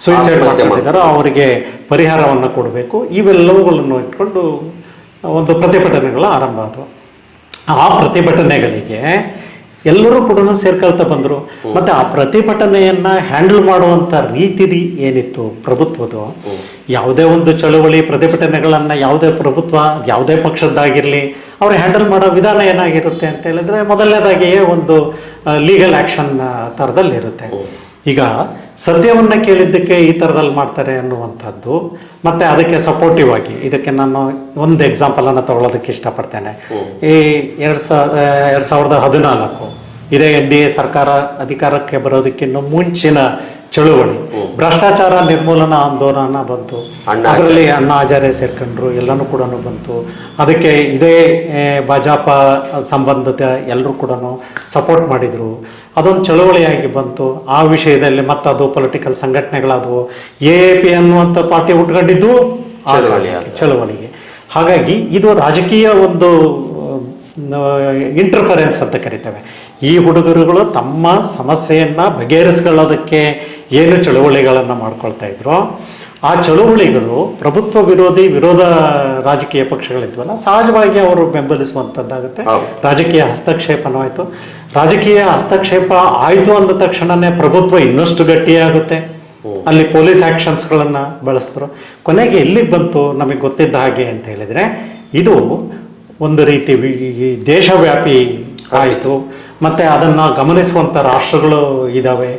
ಸುಯಿಸೈಡ್ ಮಾಡ್ಕೊಂಡಿದ್ದಾರೋ ಅವರಿಗೆ ಪರಿಹಾರವನ್ನು ಕೊಡಬೇಕು. ಇವೆಲ್ಲವುಗಳನ್ನು ಇಟ್ಕೊಂಡು ಒಂದು ಪ್ರತಿಭಟನೆಗಳು ಆರಂಭ ಆದವು. ಆ ಪ್ರತಿಭಟನೆಗಳಿಗೆ ಎಲ್ಲರೂ ಕೂಡ ಸೇರ್ಕೊಳ್ತಾ ಬಂದರು. ಮತ್ತು ಆ ಪ್ರತಿಭಟನೆಯನ್ನ ಹ್ಯಾಂಡಲ್ ಮಾಡುವಂಥ ರೀತಿ ಏನಿತ್ತು ಪ್ರಭುತ್ವದ, ಯಾವುದೇ ಒಂದು ಚಳುವಳಿ ಪ್ರತಿಭಟನೆಗಳನ್ನು ಯಾವುದೇ ಪ್ರಭುತ್ವ ಯಾವುದೇ ಪಕ್ಷದ್ದಾಗಿರಲಿ ಅವ್ರು ಹ್ಯಾಂಡಲ್ ಮಾಡೋ ವಿಧಾನ ಏನಾಗಿರುತ್ತೆ ಅಂತ ಹೇಳಿದ್ರೆ, ಮೊದಲನೇದಾಗಿಯೇ ಒಂದು ಲೀಗಲ್ ಆ್ಯಕ್ಷನ್ ಥರದಲ್ಲಿರುತ್ತೆ. ಈಗ ಸದ್ಯವನ್ನು ಕೇಳಿದ್ದಕ್ಕೆ ಈ ಥರದಲ್ಲಿ ಮಾಡ್ತಾರೆ ಅನ್ನುವಂಥದ್ದು, ಮತ್ತು ಅದಕ್ಕೆ ಸಪೋರ್ಟಿವ್ ಆಗಿ ಇದಕ್ಕೆ ನಾನು ಒಂದು ಎಕ್ಸಾಂಪಲನ್ನು ತಗೊಳ್ಳೋದಕ್ಕೆ ಇಷ್ಟಪಡ್ತೇನೆ. ಈ 2014 ಇದೇ NDA ಸರ್ಕಾರ ಅಧಿಕಾರಕ್ಕೆ ಬರೋದಕ್ಕಿಂತ ಮುಂಚಿನ ಚಳುವಳಿ ಭ್ರಷ್ಟಾಚಾರ ನಿರ್ಮೂಲನಾ ಆಂದೋಲನ ಬಂತು. ಅದರಲ್ಲಿ ಅಣ್ಣಾ ಹಜಾರೆ ಸೇರ್ಕೊಂಡ್ರು, ಎಲ್ಲನೂ ಕೂಡ ಬಂತು. ಅದಕ್ಕೆ ಇದೇ ಭಾಜಪ ಸಂಬಂಧಿತ ಎಲ್ಲರೂ ಕೂಡ ಸಪೋರ್ಟ್ ಮಾಡಿದ್ರು. ಅದೊಂದು ಚಳುವಳಿಯಾಗಿ ಬಂತು. ಆ ವಿಷಯದಲ್ಲಿ ಮತ್ತದು ಪೊಲಿಟಿಕಲ್ ಸಂಘಟನೆಗಳಾದವು. AAP ಅನ್ನುವಂಥ ಪಾರ್ಟಿ ಉಟ್ಕೊಂಡಿದ್ದು ಚಳುವಳಿಗೆ. ಹಾಗಾಗಿ ಇದು ರಾಜಕೀಯ ಒಂದು ಇಂಟರ್ಫರೆನ್ಸ್ ಅಂತ ಕರಿತೇವೆ. ಈ ಹುಡುಗರುಗಳು ತಮ್ಮ ಸಮಸ್ಯೆಯನ್ನು ಬಗೆಹರಿಸ್ಕೊಳ್ಳೋದಕ್ಕೆ ಏನು ಚಳುವಳಿಗಳನ್ನು ಮಾಡ್ಕೊಳ್ತಾ ಇದ್ರು, ಆ ಚಳುವಳಿಗಳು ಪ್ರಭುತ್ವ ವಿರೋಧ ರಾಜಕೀಯ ಪಕ್ಷಗಳಿದ್ವಲ್ಲ, ಸಹಜವಾಗಿ ಅವರು ಬೆಂಬಲಿಸುವಂಥದ್ದಾಗುತ್ತೆ. ರಾಜಕೀಯ ಹಸ್ತಕ್ಷೇಪನವಾಯಿತು. ರಾಜಕೀಯ ಹಸ್ತಕ್ಷೇಪ ಆಯಿತು ಅಂದ ತಕ್ಷಣನೇ ಪ್ರಭುತ್ವ ಇನ್ನಷ್ಟು ಗಟ್ಟಿಯಾಗುತ್ತೆ. ಅಲ್ಲಿ ಪೊಲೀಸ್ ಆಕ್ಷನ್ಸ್ಗಳನ್ನು ಬಳಸಿದ್ರು. ಕೊನೆಗೆ ಎಲ್ಲಿಗೆ ಬಂತು ನಮಗೆ ಗೊತ್ತಿದ್ದ ಹಾಗೆ ಅಂತ ಹೇಳಿದರೆ, ಇದು ಒಂದು ರೀತಿ ದೇಶವ್ಯಾಪಿ ಆಯಿತು. ಮತ್ತು ಅದನ್ನು ಗಮನಿಸುವಂಥ ರಾಷ್ಟ್ರಗಳು ಇದ್ದಾವೆ.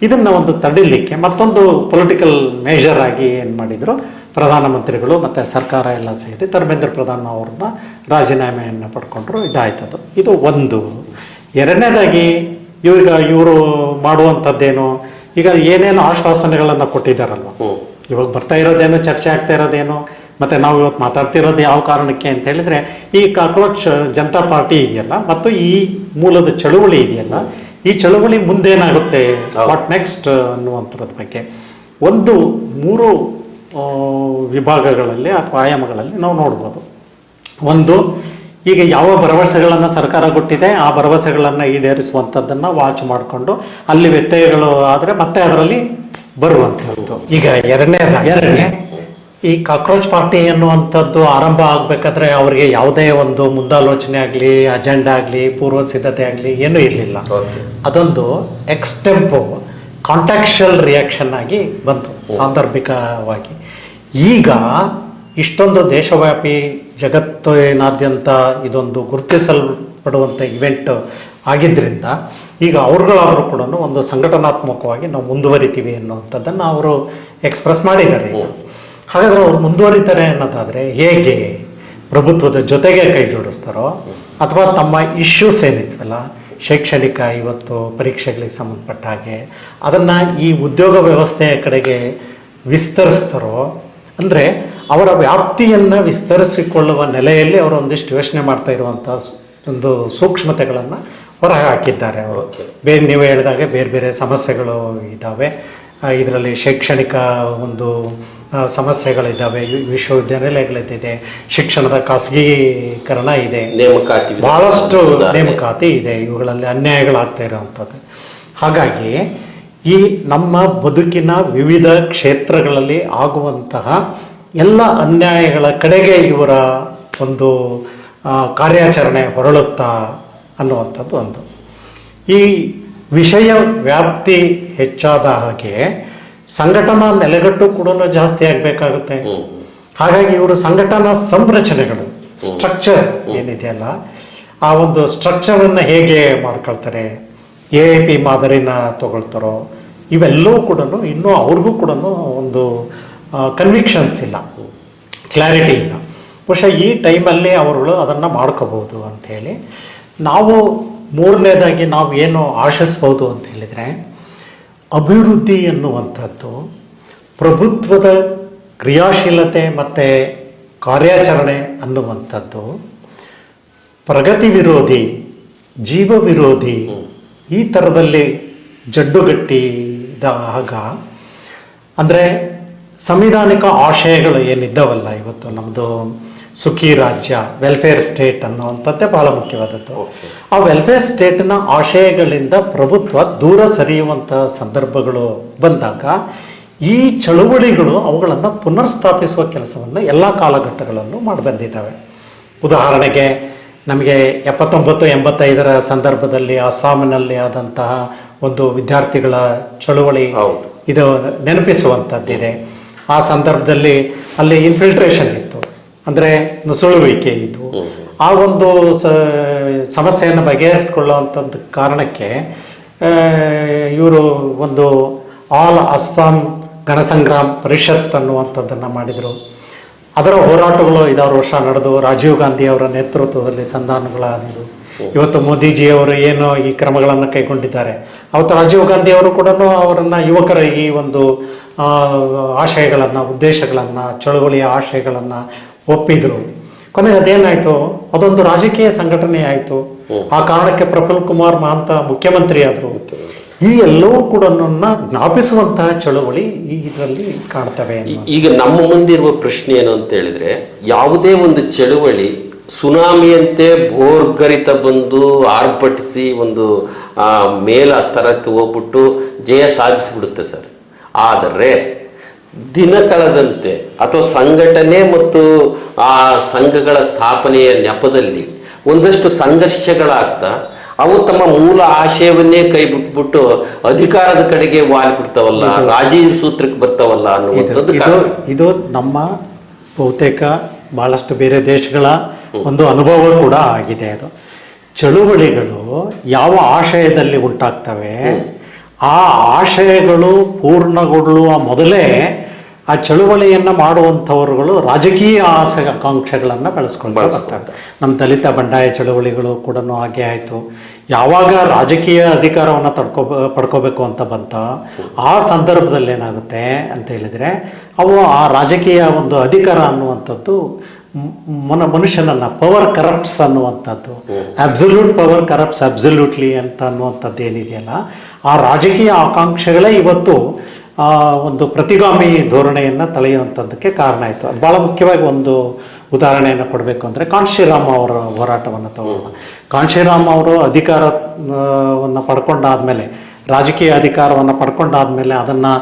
ಇದನ್ನು ಒಂದು ತಡಿಲಿಕ್ಕೆ ಮತ್ತೊಂದು ಪೊಲಿಟಿಕಲ್ ಮೇಜರ್ ಆಗಿ ಏನು ಮಾಡಿದರು, ಪ್ರಧಾನಮಂತ್ರಿಗಳು ಮತ್ತು ಸರ್ಕಾರ ಎಲ್ಲ ಸೇರಿ ಧರ್ಮೇಂದ್ರ ಪ್ರಧಾನ್ ಅವ್ರನ್ನ ರಾಜೀನಾಮೆಯನ್ನು ಪಡ್ಕೊಂಡ್ರು. ಇದಾಯ್ತದು. ಇದು ಒಂದು. ಎರಡನೇದಾಗಿ ಇವರು ಮಾಡುವಂಥದ್ದೇನು, ಈಗ ಏನೇನು ಆಶ್ವಾಸನೆಗಳನ್ನು ಕೊಟ್ಟಿದ್ದಾರಲ್ವ, ಇವಾಗ ಬರ್ತಾ ಇರೋದೇನು, ಚರ್ಚೆ ಆಗ್ತಾ ಇರೋದೇನು, ಮತ್ತು ನಾವು ಇವತ್ತು ಮಾತಾಡ್ತಿರೋದು ಯಾವ ಕಾರಣಕ್ಕೆ ಅಂತ ಹೇಳಿದರೆ, ಈ ಕಾಕ್ರೋಚ್ ಜನತಾ ಪಾರ್ಟಿ ಇದೆಯಲ್ಲ ಮತ್ತು ಈ ಮೂಲದ ಚಳುವಳಿ ಇದೆಯಲ್ಲ, ಈ ಚಳುವಳಿ ಮುಂದೇನಾಗುತ್ತೆ, ವಾಟ್ ನೆಕ್ಸ್ಟ್ ಅನ್ನುವಂಥದ್ರ ಬಗ್ಗೆ ಒಂದು 3 ವಿಭಾಗಗಳಲ್ಲಿ ಅಥವಾ ಆಯಾಮಗಳಲ್ಲಿ ನಾವು ನೋಡ್ಬೋದು. ಒಂದು, ಈಗ ಯಾವ ಭರವಸೆಗಳನ್ನು ಸರ್ಕಾರ ಕೊಟ್ಟಿದೆ ಆ ಭರವಸೆಗಳನ್ನು ಈಡೇರಿಸುವಂಥದ್ದನ್ನು ವಾಚ್ ಮಾಡಿಕೊಂಡು ಅಲ್ಲಿ ವ್ಯತ್ಯಯಗಳು ಆದರೆ ಮತ್ತೆ ಅದರಲ್ಲಿ ಬರುವಂಥದ್ದು. ಈಗ ಎರಡನೇ ಈ ಕಾಕ್ರೋಚ್ ಪಾರ್ಟಿ ಅನ್ನುವಂಥದ್ದು ಆರಂಭ ಆಗಬೇಕಾದ್ರೆ ಅವರಿಗೆ ಯಾವುದೇ ಒಂದು ಮುಂದಾಲೋಚನೆ ಆಗಲಿ, ಅಜೆಂಡಾ ಆಗಲಿ, ಪೂರ್ವ ಸಿದ್ಧತೆ ಆಗಲಿ ಏನೂ ಇರಲಿಲ್ಲ. ಅದೊಂದು ಎಕ್ಸ್ಟೆಂಪೋ ಕಾಂಟ್ಯಾಕ್ಚುಯಲ್ ರಿಯಾಕ್ಷನ್ ಆಗಿ ಬಂತು ಸಾಂದರ್ಭಿಕವಾಗಿ. ಈಗ ಇಷ್ಟೊಂದು ದೇಶವ್ಯಾಪಿ ಜಗತ್ತಿನಾದ್ಯಂತ ಇದೊಂದು ಗುರುತಿಸಲ್ಪಡುವಂಥ ಇವೆಂಟ್ ಆಗಿದ್ದರಿಂದ ಈಗ ಅವ್ರುಗಳಾದರೂ ಕೂಡ ಒಂದು ಸಂಘಟನಾತ್ಮಕವಾಗಿ ನಾವು ಮುಂದುವರಿತೀವಿ ಅನ್ನುವಂಥದ್ದನ್ನು ಅವರು ಎಕ್ಸ್ಪ್ರೆಸ್ ಮಾಡಿದ್ದಾರೆ. ಹಾಗಾದರೆ ಅವ್ರು ಮುಂದುವರಿತಾರೆ ಅನ್ನೋದಾದರೆ ಹೇಗೆ ಪ್ರಭುತ್ವದ ಜೊತೆಗೆ ಕೈ ಜೋಡಿಸ್ತಾರೋ, ಅಥವಾ ತಮ್ಮ ಇಶ್ಯೂಸ್ ಏನಿದ್ವಲ್ಲ ಶೈಕ್ಷಣಿಕ ಇವತ್ತು ಪರೀಕ್ಷೆಗಳಿಗೆ ಸಂಬಂಧಪಟ್ಟ ಹಾಗೆ ಅದನ್ನು ಈ ಉದ್ಯೋಗ ವ್ಯವಸ್ಥೆಯ ಕಡೆಗೆ ವಿಸ್ತರಿಸ್ತಾರೋ, ಅಂದರೆ ಅವರ ವ್ಯಾಪ್ತಿಯನ್ನು ವಿಸ್ತರಿಸಿಕೊಳ್ಳುವ ನೆಲೆಯಲ್ಲಿ ಅವರು ಒಂದಿಷ್ಟು ಯೋಚನೆ ಮಾಡ್ತಾ ಇರುವಂಥ ಒಂದು ಸೂಕ್ಷ್ಮತೆಗಳನ್ನು ಹೊರಗೆ ಹಾಕಿದ್ದಾರೆ ಅವರು. ಬೇರೆ ನೀವು ಹೇಳಿದಾಗೆ ಬೇರೆ ಬೇರೆ ಸಮಸ್ಯೆಗಳು ಇದ್ದಾವೆ. ಇದರಲ್ಲಿ ಶೈಕ್ಷಣಿಕ ಒಂದು ಸಮಸ್ಯೆಗಳಿದ್ದಾವೆ, ವಿಶ್ವವಿದ್ಯಾನಿಲಯಗಳಿದೆ, ಶಿಕ್ಷಣದ ಖಾಸಗೀಕರಣ ಇದೆ, ಬಹಳಷ್ಟು ನೇಮಕಾತಿ ಇದೆ, ಇವುಗಳಲ್ಲಿ ಅನ್ಯಾಯಗಳಾಗ್ತಾ ಇರೋವಂಥದ್ದು. ಹಾಗಾಗಿ ಈ ನಮ್ಮ ಬದುಕಿನ ವಿವಿಧ ಕ್ಷೇತ್ರಗಳಲ್ಲಿ ಆಗುವಂತಹ ಎಲ್ಲ ಅನ್ಯಾಯಗಳ ಕಡೆಗೆ ಇವರ ಒಂದು ಕಾರ್ಯಾಚರಣೆ ಹೊರಳುತ್ತಾ ಅನ್ನುವಂಥದ್ದು ಒಂದು. ಈ ವಿಷಯ ವ್ಯಾಪ್ತಿ ಹೆಚ್ಚಾದ ಹಾಗೆ ಸಂಘಟನಾ ನೆಲೆಗಟ್ಟು ಕೂಡ ಜಾಸ್ತಿ ಆಗಬೇಕಾಗುತ್ತೆ. ಹಾಗಾಗಿ ಇವರು ಸಂಘಟನಾ ಸಂರಚನೆಗಳು, ಸ್ಟ್ರಕ್ಚರ್ ಏನಿದೆಯಲ್ಲ, ಆ ಒಂದು ಸ್ಟ್ರಕ್ಚರನ್ನು ಹೇಗೆ ಮಾಡ್ಕೊಳ್ತಾರೆ, AIP ಮಾದರಿನ ತಗೊಳ್ತಾರೋ, ಇವೆಲ್ಲವೂ ಕೂಡ ಇನ್ನೂ ಅವ್ರಿಗೂ ಕೂಡ ಒಂದು ಕನ್ವಿಕ್ಷನ್ಸ್ ಇಲ್ಲ, ಕ್ಲಾರಿಟಿ ಇಲ್ಲ. ಬಹುಶಃ ಈ ಟೈಮಲ್ಲಿ ಅವರುಗಳು ಅದನ್ನು ಮಾಡ್ಕೋಬೋದು ಅಂಥೇಳಿ ನಾವು ಮೂರನೇದಾಗಿ ನಾವು ಏನು ಆಶಿಸ್ಬೋದು ಅಂತ ಹೇಳಿದರೆ, ಅಭಿವೃದ್ಧಿ ಎನ್ನುವಂಥದ್ದು ಪ್ರಭುತ್ವದ ಕ್ರಿಯಾಶೀಲತೆ ಮತ್ತು ಕಾರ್ಯಾಚರಣೆ ಅನ್ನುವಂಥದ್ದು ಪ್ರಗತಿ ವಿರೋಧಿ, ಜೀವ ವಿರೋಧಿ ಈ ಥರದಲ್ಲಿ ಜಡ್ಡುಗಟ್ಟಿದಾಗ, ಅಂದರೆ ಸಂವಿಧಾನಿಕ ಆಶಯಗಳು ಏನಿದ್ದಾವಲ್ಲ, ಇವತ್ತು ನಮ್ಮದು ಸುಖಿ ರಾಜ್ಯ, ವೆಲ್ಫೇರ್ ಸ್ಟೇಟ್ ಅನ್ನುವಂಥದ್ದೇ ಬಹಳ ಮುಖ್ಯವಾದದ್ದು. ಆ ವೆಲ್ಫೇರ್ ಸ್ಟೇಟ್ನ ಆಶಯಗಳಿಂದ ಪ್ರಭುತ್ವ ದೂರ ಸರಿಯುವಂಥ ಸಂದರ್ಭಗಳು ಬಂದಾಗ ಈ ಚಳುವಳಿಗಳು ಅವುಗಳನ್ನು ಪುನರ್ಸ್ಥಾಪಿಸುವ ಕೆಲಸವನ್ನು ಎಲ್ಲ ಕಾಲಘಟ್ಟಗಳಲ್ಲೂ ಮಾಡಿಬಂದಿದ್ದಾವೆ. ಉದಾಹರಣೆಗೆ ನಮಗೆ 79-85 ಸಂದರ್ಭದಲ್ಲಿ ಅಸ್ಸಾಮಿನಲ್ಲಿ ಆದಂತಹ ಒಂದು ವಿದ್ಯಾರ್ಥಿಗಳ ಚಳುವಳಿ ಇದು ನೆನಪಿಸುವಂಥದ್ದಿದೆ. ಆ ಸಂದರ್ಭದಲ್ಲಿ ಅಲ್ಲಿ ಇನ್ಫಿಲ್ಟ್ರೇಷನ್ ಇತ್ತು, ಅಂದರೆ ನುಸುಳುವಿಕೆ ಇತ್ತು. ಆ ಒಂದು ಸಮಸ್ಯೆಯನ್ನು ಬಗೆಹರಿಸಿಕೊಳ್ಳುವಂಥದ್ದು ಕಾರಣಕ್ಕೆ ಇವರು ಒಂದು ಆಲ್ ಅಸ್ಸಾಂ ಗಣಸಂಗ್ರಾಮ್ ಪರಿಷತ್ ಅನ್ನುವಂಥದ್ದನ್ನು ಮಾಡಿದರು. ಅದರ ಹೋರಾಟಗಳು 5-6 ವರ್ಷ ನಡೆದು ರಾಜೀವ್ ಗಾಂಧಿ ಅವರ ನೇತೃತ್ವದಲ್ಲಿ ಸಂಧಾನಗಳಾದವು. ಇವತ್ತು ಮೋದಿಜಿಯವರು ಏನು ಈ ಕ್ರಮಗಳನ್ನು ಕೈಗೊಂಡಿದ್ದಾರೆ, ಅವತ್ತು ರಾಜೀವ್ ಗಾಂಧಿ ಅವರು ಕೂಡ ಅವರನ್ನು ಯುವಕರ ಈ ಒಂದು ಆಶಯಗಳನ್ನು, ಉದ್ದೇಶಗಳನ್ನು, ಚಳುವಳಿಯ ಆಶಯಗಳನ್ನು ಒಪ್ಪಿದ್ರು. ಕೊನೆಗೆ ಅದೇನಾಯಿತು, ಅದೊಂದು ರಾಜಕೀಯ ಸಂಘಟನೆ ಆಯಿತು. ಆ ಕಾರಣಕ್ಕೆ ಪ್ರಫುಲ್ ಕುಮಾರ್ ಮಹಂತ ಮುಖ್ಯಮಂತ್ರಿ ಆದರು. ಈ ಎಲ್ಲವೂ ಕೂಡ ಜ್ಞಾಪಿಸುವಂತಹ ಚಳುವಳಿ ಇದರಲ್ಲಿ ಕಾಣ್ತವೆ. ಈಗ ನಮ್ಮ ಮುಂದಿರುವ ಪ್ರಶ್ನೆ ಏನು ಅಂತ ಹೇಳಿದ್ರೆ, ಯಾವುದೇ ಒಂದು ಚಳುವಳಿ ಸುನಾಮಿಯಂತೆ ಭೋರ್ಗರಿತ ಬಂದು ಆರ್ಭಟಿಸಿ ಒಂದು ಮೇಲ ತರಕ್ಕೆ ಹೋಗ್ಬಿಟ್ಟು ಜಯ ಸಾಧಿಸಿಬಿಡುತ್ತೆ ಸರ್. ಆದರೆ ದಿನ ಕಳೆದಂತೆ ಅಥವಾ ಸಂಘಟನೆ ಮತ್ತು ಆ ಸಂಘಗಳ ಸ್ಥಾಪನೆಯ ನೆಪದಲ್ಲಿ ಒಂದಷ್ಟು ಸಂಘರ್ಷಗಳಾಗ್ತಾ ಅವು ತಮ್ಮ ಮೂಲ ಆಶಯವನ್ನೇ ಕೈ ಬಿಟ್ಬಿಟ್ಟು ಅಧಿಕಾರದ ಕಡೆಗೆ ವಾಲ್ ಬಿಡ್ತಾವಲ್ಲ, ರಾಜಿ ಸೂತ್ರಕ್ಕೆ ಬರ್ತಾವಲ್ಲ ಅನ್ನುವಂಥದ್ದು ಇದು ನಮ್ಮ ಬಹುತೇಕ ಬಹಳಷ್ಟು ಬೇರೆ ದೇಶಗಳ ಒಂದು ಅನುಭವ ಕೂಡ ಆಗಿದೆ. ಅದು ಚಳುವಳಿಗಳು ಯಾವ ಆಶಯದಲ್ಲಿ ಉಂಟಾಗ್ತವೆ, ಆ ಆಶಯಗಳು ಪೂರ್ಣಗೊಳ್ಳುವ ಮೊದಲೇ ಆ ಚಳುವಳಿಯನ್ನು ಮಾಡುವಂಥವರುಗಳು ರಾಜಕೀಯ ಆಕಾಂಕ್ಷೆಗಳನ್ನು ಬೆಳೆಸ್ಕೊಂಡು ಬರ್ತಾರೆ. ನಮ್ಮ ದಲಿತ ಬಂಡಾಯ ಚಳುವಳಿಗಳು ಕೂಡ ಹಾಗೆ ಆಯಿತು. ಯಾವಾಗ ರಾಜಕೀಯ ಅಧಿಕಾರವನ್ನು ಪಡ್ಕೋಬೇಕು ಅಂತ ಬಂತ ಆ ಸಂದರ್ಭದಲ್ಲಿ ಏನಾಗುತ್ತೆ ಅಂತ ಹೇಳಿದರೆ ಅವು ಆ ರಾಜಕೀಯ ಒಂದು ಅಧಿಕಾರ ಅನ್ನುವಂಥದ್ದು ಮನುಷ್ಯನನ್ನು ಪವರ್ ಕರಪ್ಟ್ಸ್ ಅನ್ನುವಂಥದ್ದು, ಅಬ್ಸಲ್ಯೂಟ್ ಪವರ್ ಕರಪ್ಟ್ಸ್ ಅಬ್ಸಲ್ಯೂಟ್ಲಿ ಅಂತ ಅನ್ನುವಂಥದ್ದು ಏನಿದೆಯಲ್ಲ, ಆ ರಾಜಕೀಯ ಆಕಾಂಕ್ಷೆಗಳೇ ಇವತ್ತು ಒಂದು ಪ್ರತಿಗಾಮಿ ಧೋರಣೆಯನ್ನು ತಳೆಯುವಂಥದ್ದಕ್ಕೆ ಕಾರಣ ಆಯಿತು. ಅದು ಭಾಳ ಮುಖ್ಯವಾಗಿ ಒಂದು ಉದಾಹರಣೆಯನ್ನು ಕೊಡಬೇಕು ಅಂದರೆ ಕಾನ್ಶಿರಾಮ್ ಅವರ ಹೋರಾಟವನ್ನು ತಗೊಳ್ಳೋಣ. ಕಾನ್ಶಿರಾಮ್ ಅವರು ಅಧಿಕಾರವನ್ನು ಪಡ್ಕೊಂಡಾದ್ಮೇಲೆ, ರಾಜಕೀಯ ಅಧಿಕಾರವನ್ನು ಪಡ್ಕೊಂಡಾದ್ಮೇಲೆ ಅದನ್ನು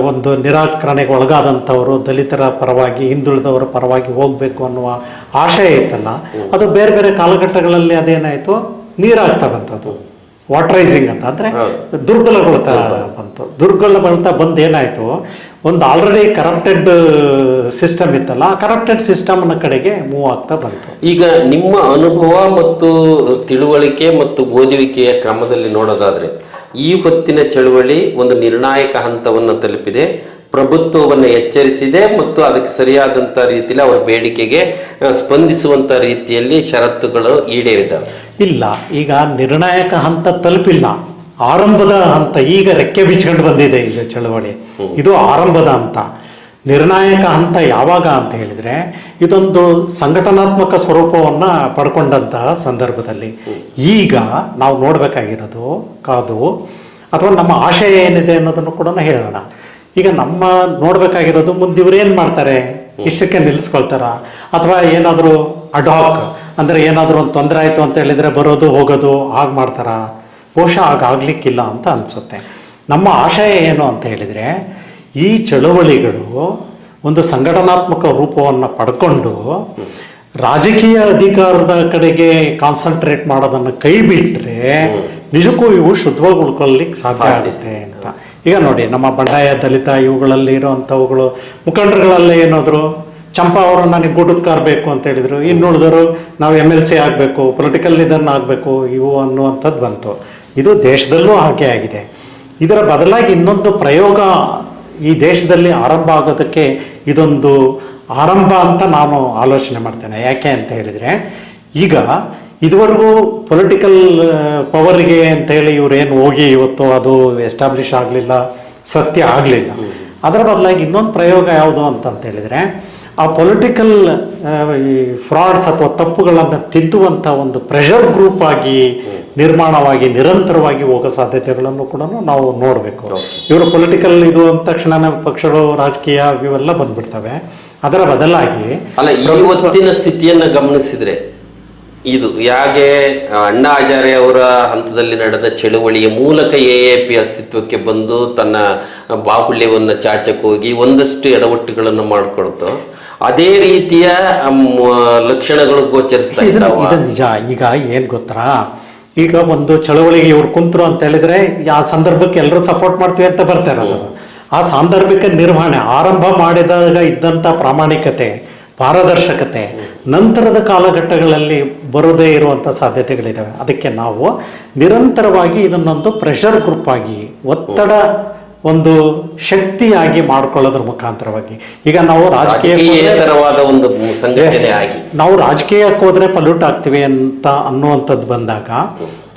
ಒಂದು ನಿರಾಕರಣೆಗೆ ಒಳಗಾದಂಥವರು, ದಲಿತರ ಪರವಾಗಿ ಹಿಂದುಳಿದವರ ಪರವಾಗಿ ಹೋಗಬೇಕು ಅನ್ನುವ ಆಶಯ ಇತ್ತಲ್ಲ, ಅದು ಬೇರೆ ಬೇರೆ ಕಾಲಘಟ್ಟಗಳಲ್ಲಿ ಅದೇನಾಯಿತು, ನೀರಾಗ್ತಾ ಬಂತದ್ದು, ವಾಟರೈಸಿಂಗ್ ಅಂತ ಅಂದರೆ ದುರ್ಬಲಗೊಳ್ತಾ ಬಂತು. ದುರ್ಬಲಗೊಳ್ತಾ ಬಂದು ಏನಾಯಿತು, ಒಂದು ಆಲ್ರೆಡಿ ಕರಪ್ಟೆಡ್ ಸಿಸ್ಟಮ್ ಇತ್ತಲ್ಲ, ಆ ಕರಪ್ಟೆಡ್ ಸಿಸ್ಟಮ್ನ ಕಡೆಗೆ ಮೂವ್ ಆಗ್ತಾ ಬಂತು. ಈಗ ನಿಮ್ಮ ಅನುಭವ ಮತ್ತು ತಿಳುವಳಿಕೆ ಮತ್ತು ಓದುವಿಕೆಯ ಕ್ರಮದಲ್ಲಿ ನೋಡೋದಾದ್ರೆ ಈ ಹೊತ್ತಿನ ಚಳುವಳಿ ಒಂದು ನಿರ್ಣಾಯಕ ಹಂತವನ್ನು ತಲುಪಿದೆ, ಪ್ರಭುತ್ವವನ್ನು ಎಚ್ಚರಿಸಿದೆ ಮತ್ತು ಅದಕ್ಕೆ ಸರಿಯಾದಂಥ ರೀತಿಯಲ್ಲಿ ಅವರ ಬೇಡಿಕೆಗೆ ಸ್ಪಂದಿಸುವಂಥ ರೀತಿಯಲ್ಲಿ ಷರತ್ತುಗಳು ಈಡೇರಿದ್ದಾವೆ. ಇಲ್ಲ, ಈಗ ನಿರ್ಣಾಯಕ ಹಂತ ತಲುಪಿಲ್ಲ, ಆರಂಭದ ಹಂತ. ಈಗ ರೆಕ್ಕೆ ಬಿಚ್ಕೊಂಡು ಬಂದಿದೆ ಈಗ ಚಳವಳಿ, ಇದು ಆರಂಭದ ಹಂತ. ನಿರ್ಣಾಯಕ ಹಂತ ಯಾವಾಗ ಅಂತ ಹೇಳಿದರೆ ಇದೊಂದು ಸಂಘಟನಾತ್ಮಕ ಸ್ವರೂಪವನ್ನು ಪಡ್ಕೊಂಡಂತಹ ಸಂದರ್ಭದಲ್ಲಿ. ಈಗ ನಾವು ನೋಡಬೇಕಾಗಿರೋದು ಕಾದು, ಅಥವಾ ನಮ್ಮ ಆಶಯ ಏನಿದೆ ಅನ್ನೋದನ್ನು ಕೂಡ ಹೇಳೋಣ. ಈಗ ನಮ್ಮ ನೋಡಬೇಕಾಗಿರೋದು ಮುಂದೆ ಇವ್ರು ಏನು ಮಾಡ್ತಾರೆ, ಇಷ್ಟಕ್ಕೆ ನಿಲ್ಲಿಸ್ಕೊಳ್ತಾರ, ಅಥವಾ ಏನಾದರೂ ಅಡಾಕ್ ಅಂದರೆ ಏನಾದರೂ ಒಂದು ತೊಂದರೆ ಆಯಿತು ಅಂತ ಹೇಳಿದರೆ ಬರೋದು ಹೋಗೋದು ಹಾಗೆ ಮಾಡ್ತಾರ, ಬಹುಶಃ ಹಾಗಾಗ್ಲಿಕ್ಕಿಲ್ಲ ಅಂತ ಅನಿಸುತ್ತೆ. ನಮ್ಮ ಆಶಯ ಏನು ಅಂತ ಹೇಳಿದರೆ ಈ ಚಳುವಳಿಗಳು ಒಂದು ಸಂಘಟನಾತ್ಮಕ ರೂಪವನ್ನು ಪಡ್ಕೊಂಡು ರಾಜಕೀಯ ಅಧಿಕಾರದ ಕಡೆಗೆ ಕಾನ್ಸಂಟ್ರೇಟ್ ಮಾಡೋದನ್ನು ಕೈ ಬಿಟ್ಟರೆ ನಿಜಕ್ಕೂ ಇವು ಶುದ್ಧವಾಗಿ ಉಳ್ಕೊಳ್ಳಿಕ್ಕೆ ಸಾಧ್ಯ ಆಗುತ್ತೆ ಅಂತ. ಈಗ ನೋಡಿ, ನಮ್ಮ ಬಂಡಾಯ ದಲಿತ ಇವುಗಳಲ್ಲಿ ಇರೋವಂಥವುಗಳು ಮುಖಂಡರುಗಳಲ್ಲೇ ಏನಾದ್ರು ಚಂಪಾ ಅವರನ್ನು ನೀವು ಗುಡುತ್ಕಾರಬೇಕು ಅಂತ ಹೇಳಿದರು, ಇನ್ನುಳಿದರು ನಾವು MLC ಆಗಬೇಕು, ಪೊಲಿಟಿಕಲ್ ಇದನ್ನು ಆಗಬೇಕು, ಇವು ಅನ್ನುವಂಥದ್ದು ಬಂತು. ಇದು ದೇಶದಲ್ಲೂ ಹಾಗೆ ಆಗಿದೆ. ಇದರ ಬದಲಾಗಿ ಇನ್ನೊಂದು ಪ್ರಯೋಗ ಈ ದೇಶದಲ್ಲಿ ಆರಂಭ ಆಗೋದಕ್ಕೆ ಇದೊಂದು ಆರಂಭ ಅಂತ ನಾನು ಆಲೋಚನೆ ಮಾಡ್ತೇನೆ. ಯಾಕೆ ಅಂತ ಹೇಳಿದರೆ, ಈಗ ಇದುವರೆಗೂ ಪೊಲಿಟಿಕಲ್ ಪವರ್ಗೆ ಅಂತೇಳಿ ಇವರೇನು ಹೋಗಿ ಇವತ್ತು ಅದು ಎಸ್ಟಾಬ್ಲಿಷ್ ಆಗಲಿಲ್ಲ, ಸತ್ಯ ಆಗಲಿಲ್ಲ. ಅದರ ಬದಲಾಗಿ ಇನ್ನೊಂದು ಪ್ರಯೋಗ ಯಾವುದು ಅಂತ ಹೇಳಿದರೆ, ಆ ಪೊಲಿಟಿಕಲ್ ಫ್ರಾಡ್ಸ್ ಅಥವಾ ತಪ್ಪುಗಳನ್ನು ತಿದ್ದುವಂಥ ಒಂದು ಪ್ರೆಷರ್ ಗ್ರೂಪ್ ಆಗಿ ನಿರ್ಮಾಣವಾಗಿ ನಿರಂತರವಾಗಿ ಹೋಗೋ ಸಾಧ್ಯತೆಗಳನ್ನು ಕೂಡ ನಾವು ನೋಡಬೇಕು. ಇವರು ಪೊಲಿಟಿಕಲ್ ಇದು ಅಂದ ತಕ್ಷಣ ಪಕ್ಷಗಳು ರಾಜಕೀಯ ಇವೆಲ್ಲ ಬಂದ್ಬಿಡ್ತವೆ. ಅದರ ಬದಲಾಗಿ ಅಲ್ಲ, ಇವತ್ತಿನ ಸ್ಥಿತಿಯನ್ನು ಗಮನಿಸಿದ್ರೆ ಇದು ಹೇಗೆ ಅಣ್ಣಾ ಹಜಾರೆ ಅವರ ಹಂತದಲ್ಲಿ ನಡೆದ ಚಳುವಳಿಯ ಮೂಲಕ AAP ಅಸ್ತಿತ್ವಕ್ಕೆ ಬಂದು ತನ್ನ ಬಾಹುಳ್ಯವನ್ನು ಚಾಚಕ್ಕೆ ಹೋಗಿ ಒಂದಷ್ಟು ಎಡವಟ್ಟುಗಳನ್ನು ಮಾಡಿಕೊಡ್ತು, ಅದೇ ರೀತಿಯ ಲಕ್ಷಣಗಳು ಗೋಚರಿಸ್ತಾ ಇದ್ದಾವೆ. ಇದು ನಿಜ. ಈಗ ಏನು ಗೊತ್ತಾ, ಈಗ ಒಂದು ಚಳವಳಿಗೆ ಇವ್ರು ಕುಂತರು ಅಂತ ಹೇಳಿದ್ರೆ ಆ ಸಂದರ್ಭಕ್ಕೆ ಎಲ್ಲರೂ ಸಪೋರ್ಟ್ ಮಾಡ್ತೀವಿ ಅಂತ ಬರ್ತಾರೆ. ಆ ಸಾಂದರ್ಭಿಕ ನಿರ್ವಹಣೆ ಆರಂಭ ಮಾಡಿದಾಗ ಇದ್ದಂಥ ಪ್ರಾಮಾಣಿಕತೆ, ಪಾರದರ್ಶಕತೆ ನಂತರದ ಕಾಲಘಟ್ಟಗಳಲ್ಲಿ ಬರೋದೇ ಇರುವಂಥ ಸಾಧ್ಯತೆಗಳಿದ್ದಾವೆ. ಅದಕ್ಕೆ ನಾವು ನಿರಂತರವಾಗಿ ಇದನ್ನೊಂದು ಪ್ರೆಷರ್ ಗ್ರೂಪ್ ಆಗಿ, ಒತ್ತಡ ಒಂದು ಶಕ್ತಿಯಾಗಿ ಮಾಡ್ಕೊಳ್ಳೋದ್ರ ಮುಖಾಂತರವಾಗಿ, ಈಗ ನಾವು ನಾವು ರಾಜಕೀಯಕ್ಕೆ ಹೋದ್ರೆ ಪಲ್ಯೂಟ್ ಆಗ್ತೀವಿ ಅಂತ ಅನ್ನುವಂಥದ್ದು ಬಂದಾಗ,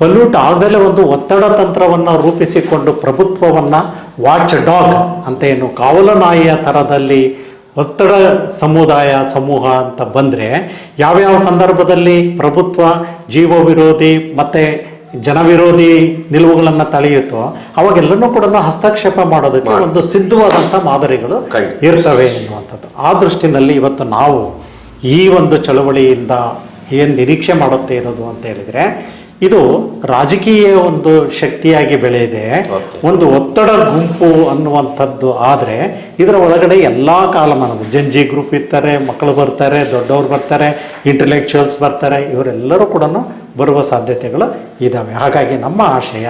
ಪಲ್ಯೂಟ್ ಆಗದಲ್ಲೇ ಒಂದು ಒತ್ತಡ ತಂತ್ರವನ್ನು ರೂಪಿಸಿಕೊಂಡು ಪ್ರಭುತ್ವವನ್ನು ವಾಚ್ ಡಾಗ್ ಅಂತ ಏನು ಕಾವಲು ನಾಯಿಯ ಥರದಲ್ಲಿ ಒತ್ತಡ ಸಮೂಹ ಅಂತ ಬಂದರೆ, ಯಾವ್ಯಾವ ಸಂದರ್ಭದಲ್ಲಿ ಪ್ರಭುತ್ವ ಜೀವ ವಿರೋಧಿ ಮತ್ತು ಜನವಿರೋಧಿ ನಿಲುವುಗಳನ್ನು ತಳೆಯುತ್ತೋ ಅವಾಗೆಲ್ಲನೂ ಕೂಡ ಹಸ್ತಕ್ಷೇಪ ಮಾಡೋದಕ್ಕೆ ಒಂದು ಸಿದ್ಧವಾದಂಥ ಮಾದರಿಗಳು ಇರ್ತವೆ ಎನ್ನುವಂಥದ್ದು. ಆ ದೃಷ್ಟಿನಲ್ಲಿ ಇವತ್ತು ನಾವು ಈ ಒಂದು ಚಳವಳಿಯಿಂದ ಏನು ನಿರೀಕ್ಷೆ ಮಾಡುತ್ತೆ ಇರೋದು ಅಂತ ಹೇಳಿದರೆ, ಇದು ರಾಜಕೀಯ ಒಂದು ಶಕ್ತಿಯಾಗಿ ಬೆಳೆಯದೆ ಒಂದು ಒತ್ತಡ ಗುಂಪು ಅನ್ನುವಂಥದ್ದು ಆದರೆ, ಇದರ ಒಳಗಡೆ ಎಲ್ಲ ಕಾಲಮಾನದ ಜಂಜಿ ಗ್ರೂಪ್ ಇರ್ತಾರೆ, ಮಕ್ಕಳು ಬರ್ತಾರೆ, ದೊಡ್ಡವರು ಬರ್ತಾರೆ, ಇಂಟೆಲೆಕ್ಚುಯಲ್ಸ್ ಬರ್ತಾರೆ, ಇವರೆಲ್ಲರೂ ಕೂಡ ಬರುವ ಸಾಧ್ಯತೆಗಳು ಇದ್ದಾವೆ. ಹಾಗಾಗಿ ನಮ್ಮ ಆಶಯ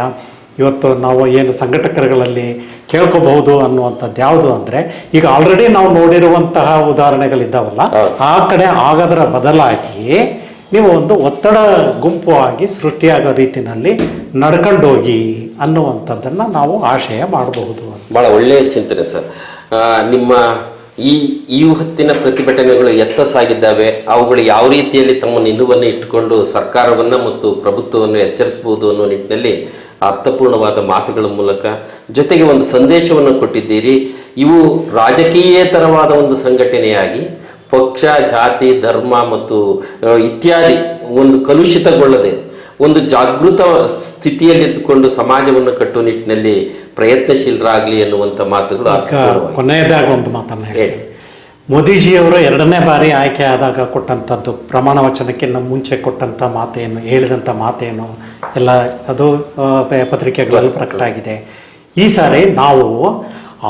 ಇವತ್ತು ನಾವು ಏನು ಸಂಘಟಕರುಗಳಲ್ಲಿ ಕೇಳ್ಕೋಬಹುದು ಅನ್ನುವಂಥದ್ದು ಯಾವುದು ಅಂದರೆ, ಈಗ ಆಲ್ರೆಡಿ ನಾವು ನೋಡಿರುವಂತಹ ಉದಾಹರಣೆಗಳಿದ್ದಾವಲ್ಲ, ಆ ಕಡೆ ಆಗೋದರ ಬದಲಾಗಿ ನೀವು ಒಂದು ಒತ್ತಡ ಗುಂಪು ಆಗಿ ಸೃಷ್ಟಿಯಾಗೋ ರೀತಿಯಲ್ಲಿ ನಡ್ಕೊಂಡೋಗಿ ಅನ್ನುವಂಥದ್ದನ್ನು ನಾವು ಆಶಯ ಮಾಡಬಹುದು. ಭಾಳ ಒಳ್ಳೆಯ ಚಿಂತನೆ ಸರ್. ನಿಮ್ಮ ಈ ಹೊತ್ತಿನ ಪ್ರತಿಭಟನೆಗಳು ಎತ್ತ ಸಾಗಿದ್ದಾವೆ, ಅವುಗಳು ಯಾವ ರೀತಿಯಲ್ಲಿ ತಮ್ಮ ನಿಲುವನ್ನು ಇಟ್ಟುಕೊಂಡು ಸರ್ಕಾರವನ್ನು ಮತ್ತು ಪ್ರಭುತ್ವವನ್ನು ಎಚ್ಚರಿಸಬಹುದು ಅನ್ನೋ ನಿಟ್ಟಿನಲ್ಲಿ ಅರ್ಥಪೂರ್ಣವಾದ ಮಾತುಗಳ ಮೂಲಕ ಜೊತೆಗೆ ಒಂದು ಸಂದೇಶವನ್ನು ಕೊಟ್ಟಿದ್ದೀರಿ. ಇವು ರಾಜಕೀಯೇತರವಾದ ಒಂದು ಸಂಘಟನೆಯಾಗಿ ಪಕ್ಷ, ಜಾತಿ, ಧರ್ಮ ಮತ್ತು ಇತ್ಯಾದಿ ಒಂದು ಕಲುಷಿತಗೊಳ್ಳದೆ ಒಂದು ಜಾಗೃತ ಸ್ಥಿತಿಯಲ್ಲಿದ್ದುಕೊಂಡು ಸಮಾಜವನ್ನು ಕಟ್ಟುವ ನಿಟ್ಟಿನಲ್ಲಿ ಪ್ರಯತ್ನಶೀಲರಾಗಲಿ ಎನ್ನುವಂಥ ಮಾತುಗಳು. ಕೊನೆಯದಾಗ ಒಂದು ಮಾತನ್ನು ಹೇಳಿ, ಮೋದಿಜಿಯವರು 2ನೇ ಬಾರಿ ಆಯ್ಕೆ ಆದಾಗ ಕೊಟ್ಟಂಥದ್ದು ಪ್ರಮಾಣ ವಚನಕ್ಕಿಂತ ಮುಂಚೆ ಕೊಟ್ಟಂಥ ಮಾತೇನು, ಹೇಳಿದಂಥ ಮಾತೇನು ಎಲ್ಲ ಅದು ಪತ್ರಿಕೆಗಳಲ್ಲಿ ಪ್ರಕಟ ಆಗಿದೆ. ಈ ಸಾರಿ ನಾವು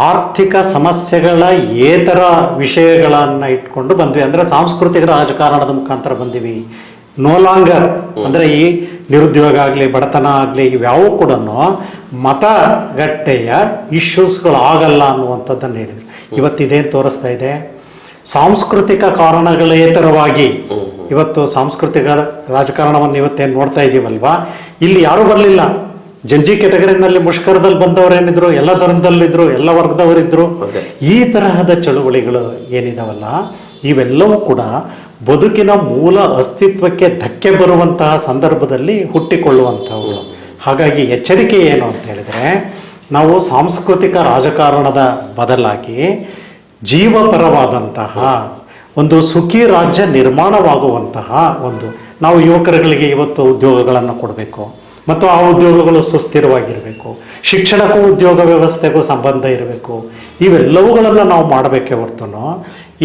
ಆರ್ಥಿಕ ಸಮಸ್ಯೆಗಳ ಏತರ ವಿಷಯಗಳನ್ನು ಇಟ್ಕೊಂಡು ಬಂದ್ವಿ, ಅಂದರೆ ಸಾಂಸ್ಕೃತಿಕ ರಾಜಕಾರಣದ ಮುಖಾಂತರ ಬಂದಿವಿ. ನೋ ಲಾಂಗರ್ ಅಂದರೆ ಈ ನಿರುದ್ಯೋಗ ಆಗಲಿ, ಬಡತನ ಆಗಲಿ, ಇವ್ಯಾವೂ ಕೂಡ ಮತಗಟ್ಟೆಯ ಇಶ್ಯೂಸ್ಗಳು ಆಗಲ್ಲ ಅನ್ನುವಂಥದ್ದನ್ನು ಹೇಳಿದರು. ಇವತ್ತಿದೇನು ತೋರಿಸ್ತಾ ಇದೆ, ಸಾಂಸ್ಕೃತಿಕ ಕಾರಣಗಳೇತರವಾಗಿ ಇವತ್ತು ಸಾಂಸ್ಕೃತಿಕ ರಾಜಕಾರಣವನ್ನು ಇವತ್ತೇನು ನೋಡ್ತಾ ಇದ್ದೀವಲ್ವಾ, ಇಲ್ಲಿ ಯಾರೂ ಬರಲಿಲ್ಲ. ಜಂಜಿ ಕೆಟಗರಿನಲ್ಲಿ ಮುಷ್ಕರದಲ್ಲಿ ಬಂದವರೇನಿದ್ರು, ಎಲ್ಲ ಧರ್ಮದಲ್ಲಿದ್ರು, ಎಲ್ಲ ವರ್ಗದವರಿದ್ರು. ಈ ತರಹದ ಚಳುವಳಿಗಳು ಏನಿದಾವಲ್ಲ, ಇವೆಲ್ಲವೂ ಕೂಡ ಬದುಕಿನ ಮೂಲ ಅಸ್ತಿತ್ವಕ್ಕೆ ಧಕ್ಕೆ ಬರುವಂತಹ ಸಂದರ್ಭದಲ್ಲಿ ಹುಟ್ಟಿಕೊಳ್ಳುವಂಥವುಗಳು. ಹಾಗಾಗಿ ಎಚ್ಚರಿಕೆ ಏನು ಅಂತ ಹೇಳಿದ್ರೆ, ನಾವು ಸಾಂಸ್ಕೃತಿಕ ರಾಜಕಾರಣದ ಬದಲಾಗಿ ಜೀವಪರವಾದಂತಹ ಒಂದು ಸುಖಿ ರಾಜ್ಯ ನಿರ್ಮಾಣವಾಗುವಂತಹ ಒಂದು, ನಾವು ಯುವಕರುಗಳಿಗೆ ಇವತ್ತು ಉದ್ಯೋಗಗಳನ್ನು ಕೊಡಬೇಕು ಮತ್ತು ಆ ಉದ್ಯೋಗಗಳು ಸುಸ್ಥಿರವಾಗಿರಬೇಕು, ಶಿಕ್ಷಣಕ್ಕೂ ಉದ್ಯೋಗ ವ್ಯವಸ್ಥೆಗೂ ಸಂಬಂಧ ಇರಬೇಕು. ಇವೆಲ್ಲವುಗಳನ್ನು ನಾವು ಮಾಡಬೇಕೇ ಹೊರತು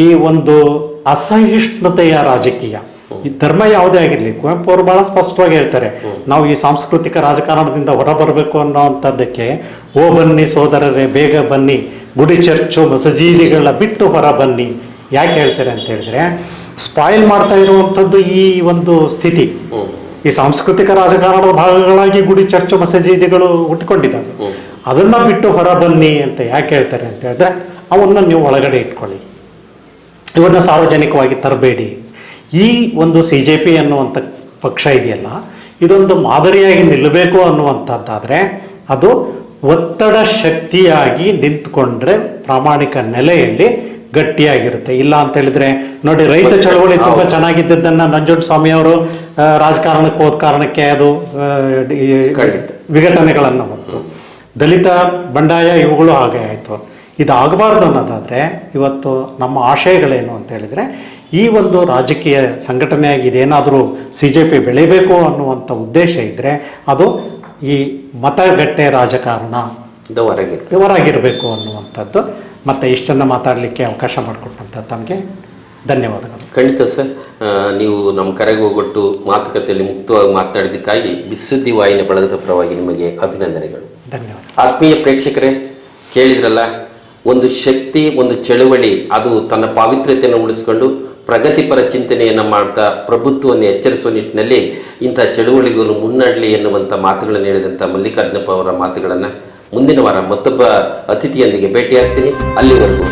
ಈ ಒಂದು ಅಸಹಿಷ್ಣುತೆಯ ರಾಜಕೀಯ, ಈ ಧರ್ಮ ಯಾವುದೇ ಆಗಿರಲಿ, ಕುವೆಂಪು ಅವರು ಬಹಳ ಸ್ಪಷ್ಟವಾಗಿ ಹೇಳ್ತಾರೆ, ನಾವು ಈ ಸಾಂಸ್ಕೃತಿಕ ರಾಜಕಾರಣದಿಂದ ಹೊರಬರಬೇಕು ಅನ್ನೋವಂಥದ್ದಕ್ಕೆ, ಓ ಬನ್ನಿ ಸೋದರರೇ ಬೇಗ ಬನ್ನಿ, ಗುಡಿ ಚರ್ಚು ಮಸಜೀದಿಗಳ ಬಿಟ್ಟು ಹೊರ ಬನ್ನಿ. ಯಾಕೆ ಹೇಳ್ತಾರೆ ಅಂತ ಹೇಳಿದ್ರೆ, ಸ್ಪಾಯಿಲ್ ಮಾಡ್ತಾ ಇರುವಂಥದ್ದು ಈ ಒಂದು ಸ್ಥಿತಿ. ಈ ಸಾಂಸ್ಕೃತಿಕ ರಾಜಕಾರಣದ ಭಾಗಗಳಾಗಿ ಗುಡಿ ಚರ್ಚು ಮಸಜೀದಿಗಳು ಹುಟ್ಕೊಂಡಿದ್ದಾವೆ. ಅದನ್ನ ಬಿಟ್ಟು ಹೊರ ಬನ್ನಿ ಅಂತ ಯಾಕೆ ಹೇಳ್ತಾರೆ ಅಂತ ಹೇಳಿದ್ರೆ, ಅವನ್ನ ನೀವು ಒಳಗಡೆ ಇಟ್ಕೊಳ್ಳಿ, ಇವನ್ನ ಸಾರ್ವಜನಿಕವಾಗಿ ತರಬೇಡಿ. ಈ ಒಂದು CJP ಅನ್ನುವಂಥ ಪಕ್ಷ ಇದೆಯಲ್ಲ, ಇದೊಂದು ಮಾದರಿಯಾಗಿ ನಿಲ್ಲಬೇಕು ಅನ್ನುವಂಥದ್ದಾದರೆ ಅದು ಒತ್ತಡ ಶಕ್ತಿಯಾಗಿ ನಿಂತ್ಕೊಂಡ್ರೆ ಪ್ರಾಮಾಣಿಕ ನೆಲೆಯಲ್ಲಿ ಗಟ್ಟಿಯಾಗಿರುತ್ತೆ. ಇಲ್ಲ ಅಂತ ಹೇಳಿದ್ರೆ ನೋಡಿ, ರೈತ ಚಳವಳಿ ತುಂಬಾ ಚೆನ್ನಾಗಿದ್ದದ್ದನ್ನ ನಂಜುಂಡಸ್ವಾಮಿ ಅವರು ರಾಜಕಾರಣಕ್ಕೆ ಹೋದ ಕಾರಣಕ್ಕೆ ಅದು ವಿಘಟನೆಗಳನ್ನು ಬಂತು. ದಲಿತ ಬಂಡಾಯ ಇವುಗಳು ಹಾಗೆ ಆಯಿತು. ಇದಾಗಬಾರ್ದು ಅನ್ನೋದಾದರೆ ಇವತ್ತು ನಮ್ಮ ಆಶಯಗಳೇನು ಅಂತ ಹೇಳಿದರೆ, ಈ ಒಂದು ರಾಜಕೀಯ ಸಂಘಟನೆಯಾಗಿ ಇದೇನಾದರೂ CJP ಬೆಳಿಬೇಕು ಅನ್ನುವಂಥ ಉದ್ದೇಶ ಇದ್ದರೆ ಅದು ಈ ಮತಗಟ್ಟೆ ರಾಜಕಾರಣ ಹೊರಗಿರಬೇಕು ಅನ್ನುವಂಥದ್ದು. ಮತ್ತು ಇಷ್ಟನ್ನು ಮಾತಾಡಲಿಕ್ಕೆ ಅವಕಾಶ ಮಾಡಿಕೊಟ್ಟಂಥ ತಮಗೆ ಧನ್ಯವಾದಗಳು. ಖಂಡಿತ ಸರ್, ನೀವು ನಮ್ಮ ಕರೆಗೆ ಹೋಗೊಟ್ಟು ಮಾತುಕತೆಯಲ್ಲಿ ಮುಕ್ತವಾಗಿ ಮಾತನಾಡಿದ್ದಕ್ಕಾಗಿ ಬಿಸುದ್ದಿ ವಾಹಿನಿ ಬಳಗದ ಪರವಾಗಿ ನಿಮಗೆ ಅಭಿನಂದನೆಗಳು. ಧನ್ಯವಾದ. ಆತ್ಮೀಯ ಪ್ರೇಕ್ಷಕರೇ, ಕೇಳಿದ್ರಲ್ಲ, ಒಂದು ಶಕ್ತಿ, ಒಂದು ಚಳುವಳಿ ಅದು ತನ್ನ ಪಾವಿತ್ರ್ಯತೆಯನ್ನು ಉಳಿಸ್ಕೊಂಡು ಪ್ರಗತಿಪರ ಚಿಂತನೆಯನ್ನು ಮಾಡ್ತಾ ಪ್ರಭುತ್ವವನ್ನು ಎಚ್ಚರಿಸುವ ನಿಟ್ಟಿನಲ್ಲಿ ಇಂಥ ಚಳುವಳಿಗಳು ಮುನ್ನಡಲಿ ಎನ್ನುವಂಥ ಮಾತುಗಳನ್ನು ಹೇಳಿದಂಥ ಮಲ್ಲಿಕಾರ್ಜುನಪ್ಪ ಅವರ ಮಾತುಗಳನ್ನು ಮುಂದಿನ ವಾರ ಮತ್ತೊಬ್ಬ ಅತಿಥಿಯೊಂದಿಗೆ ಭೇಟಿಯಾಗ್ತೀನಿ. ಅಲ್ಲಿವರೆಗೂ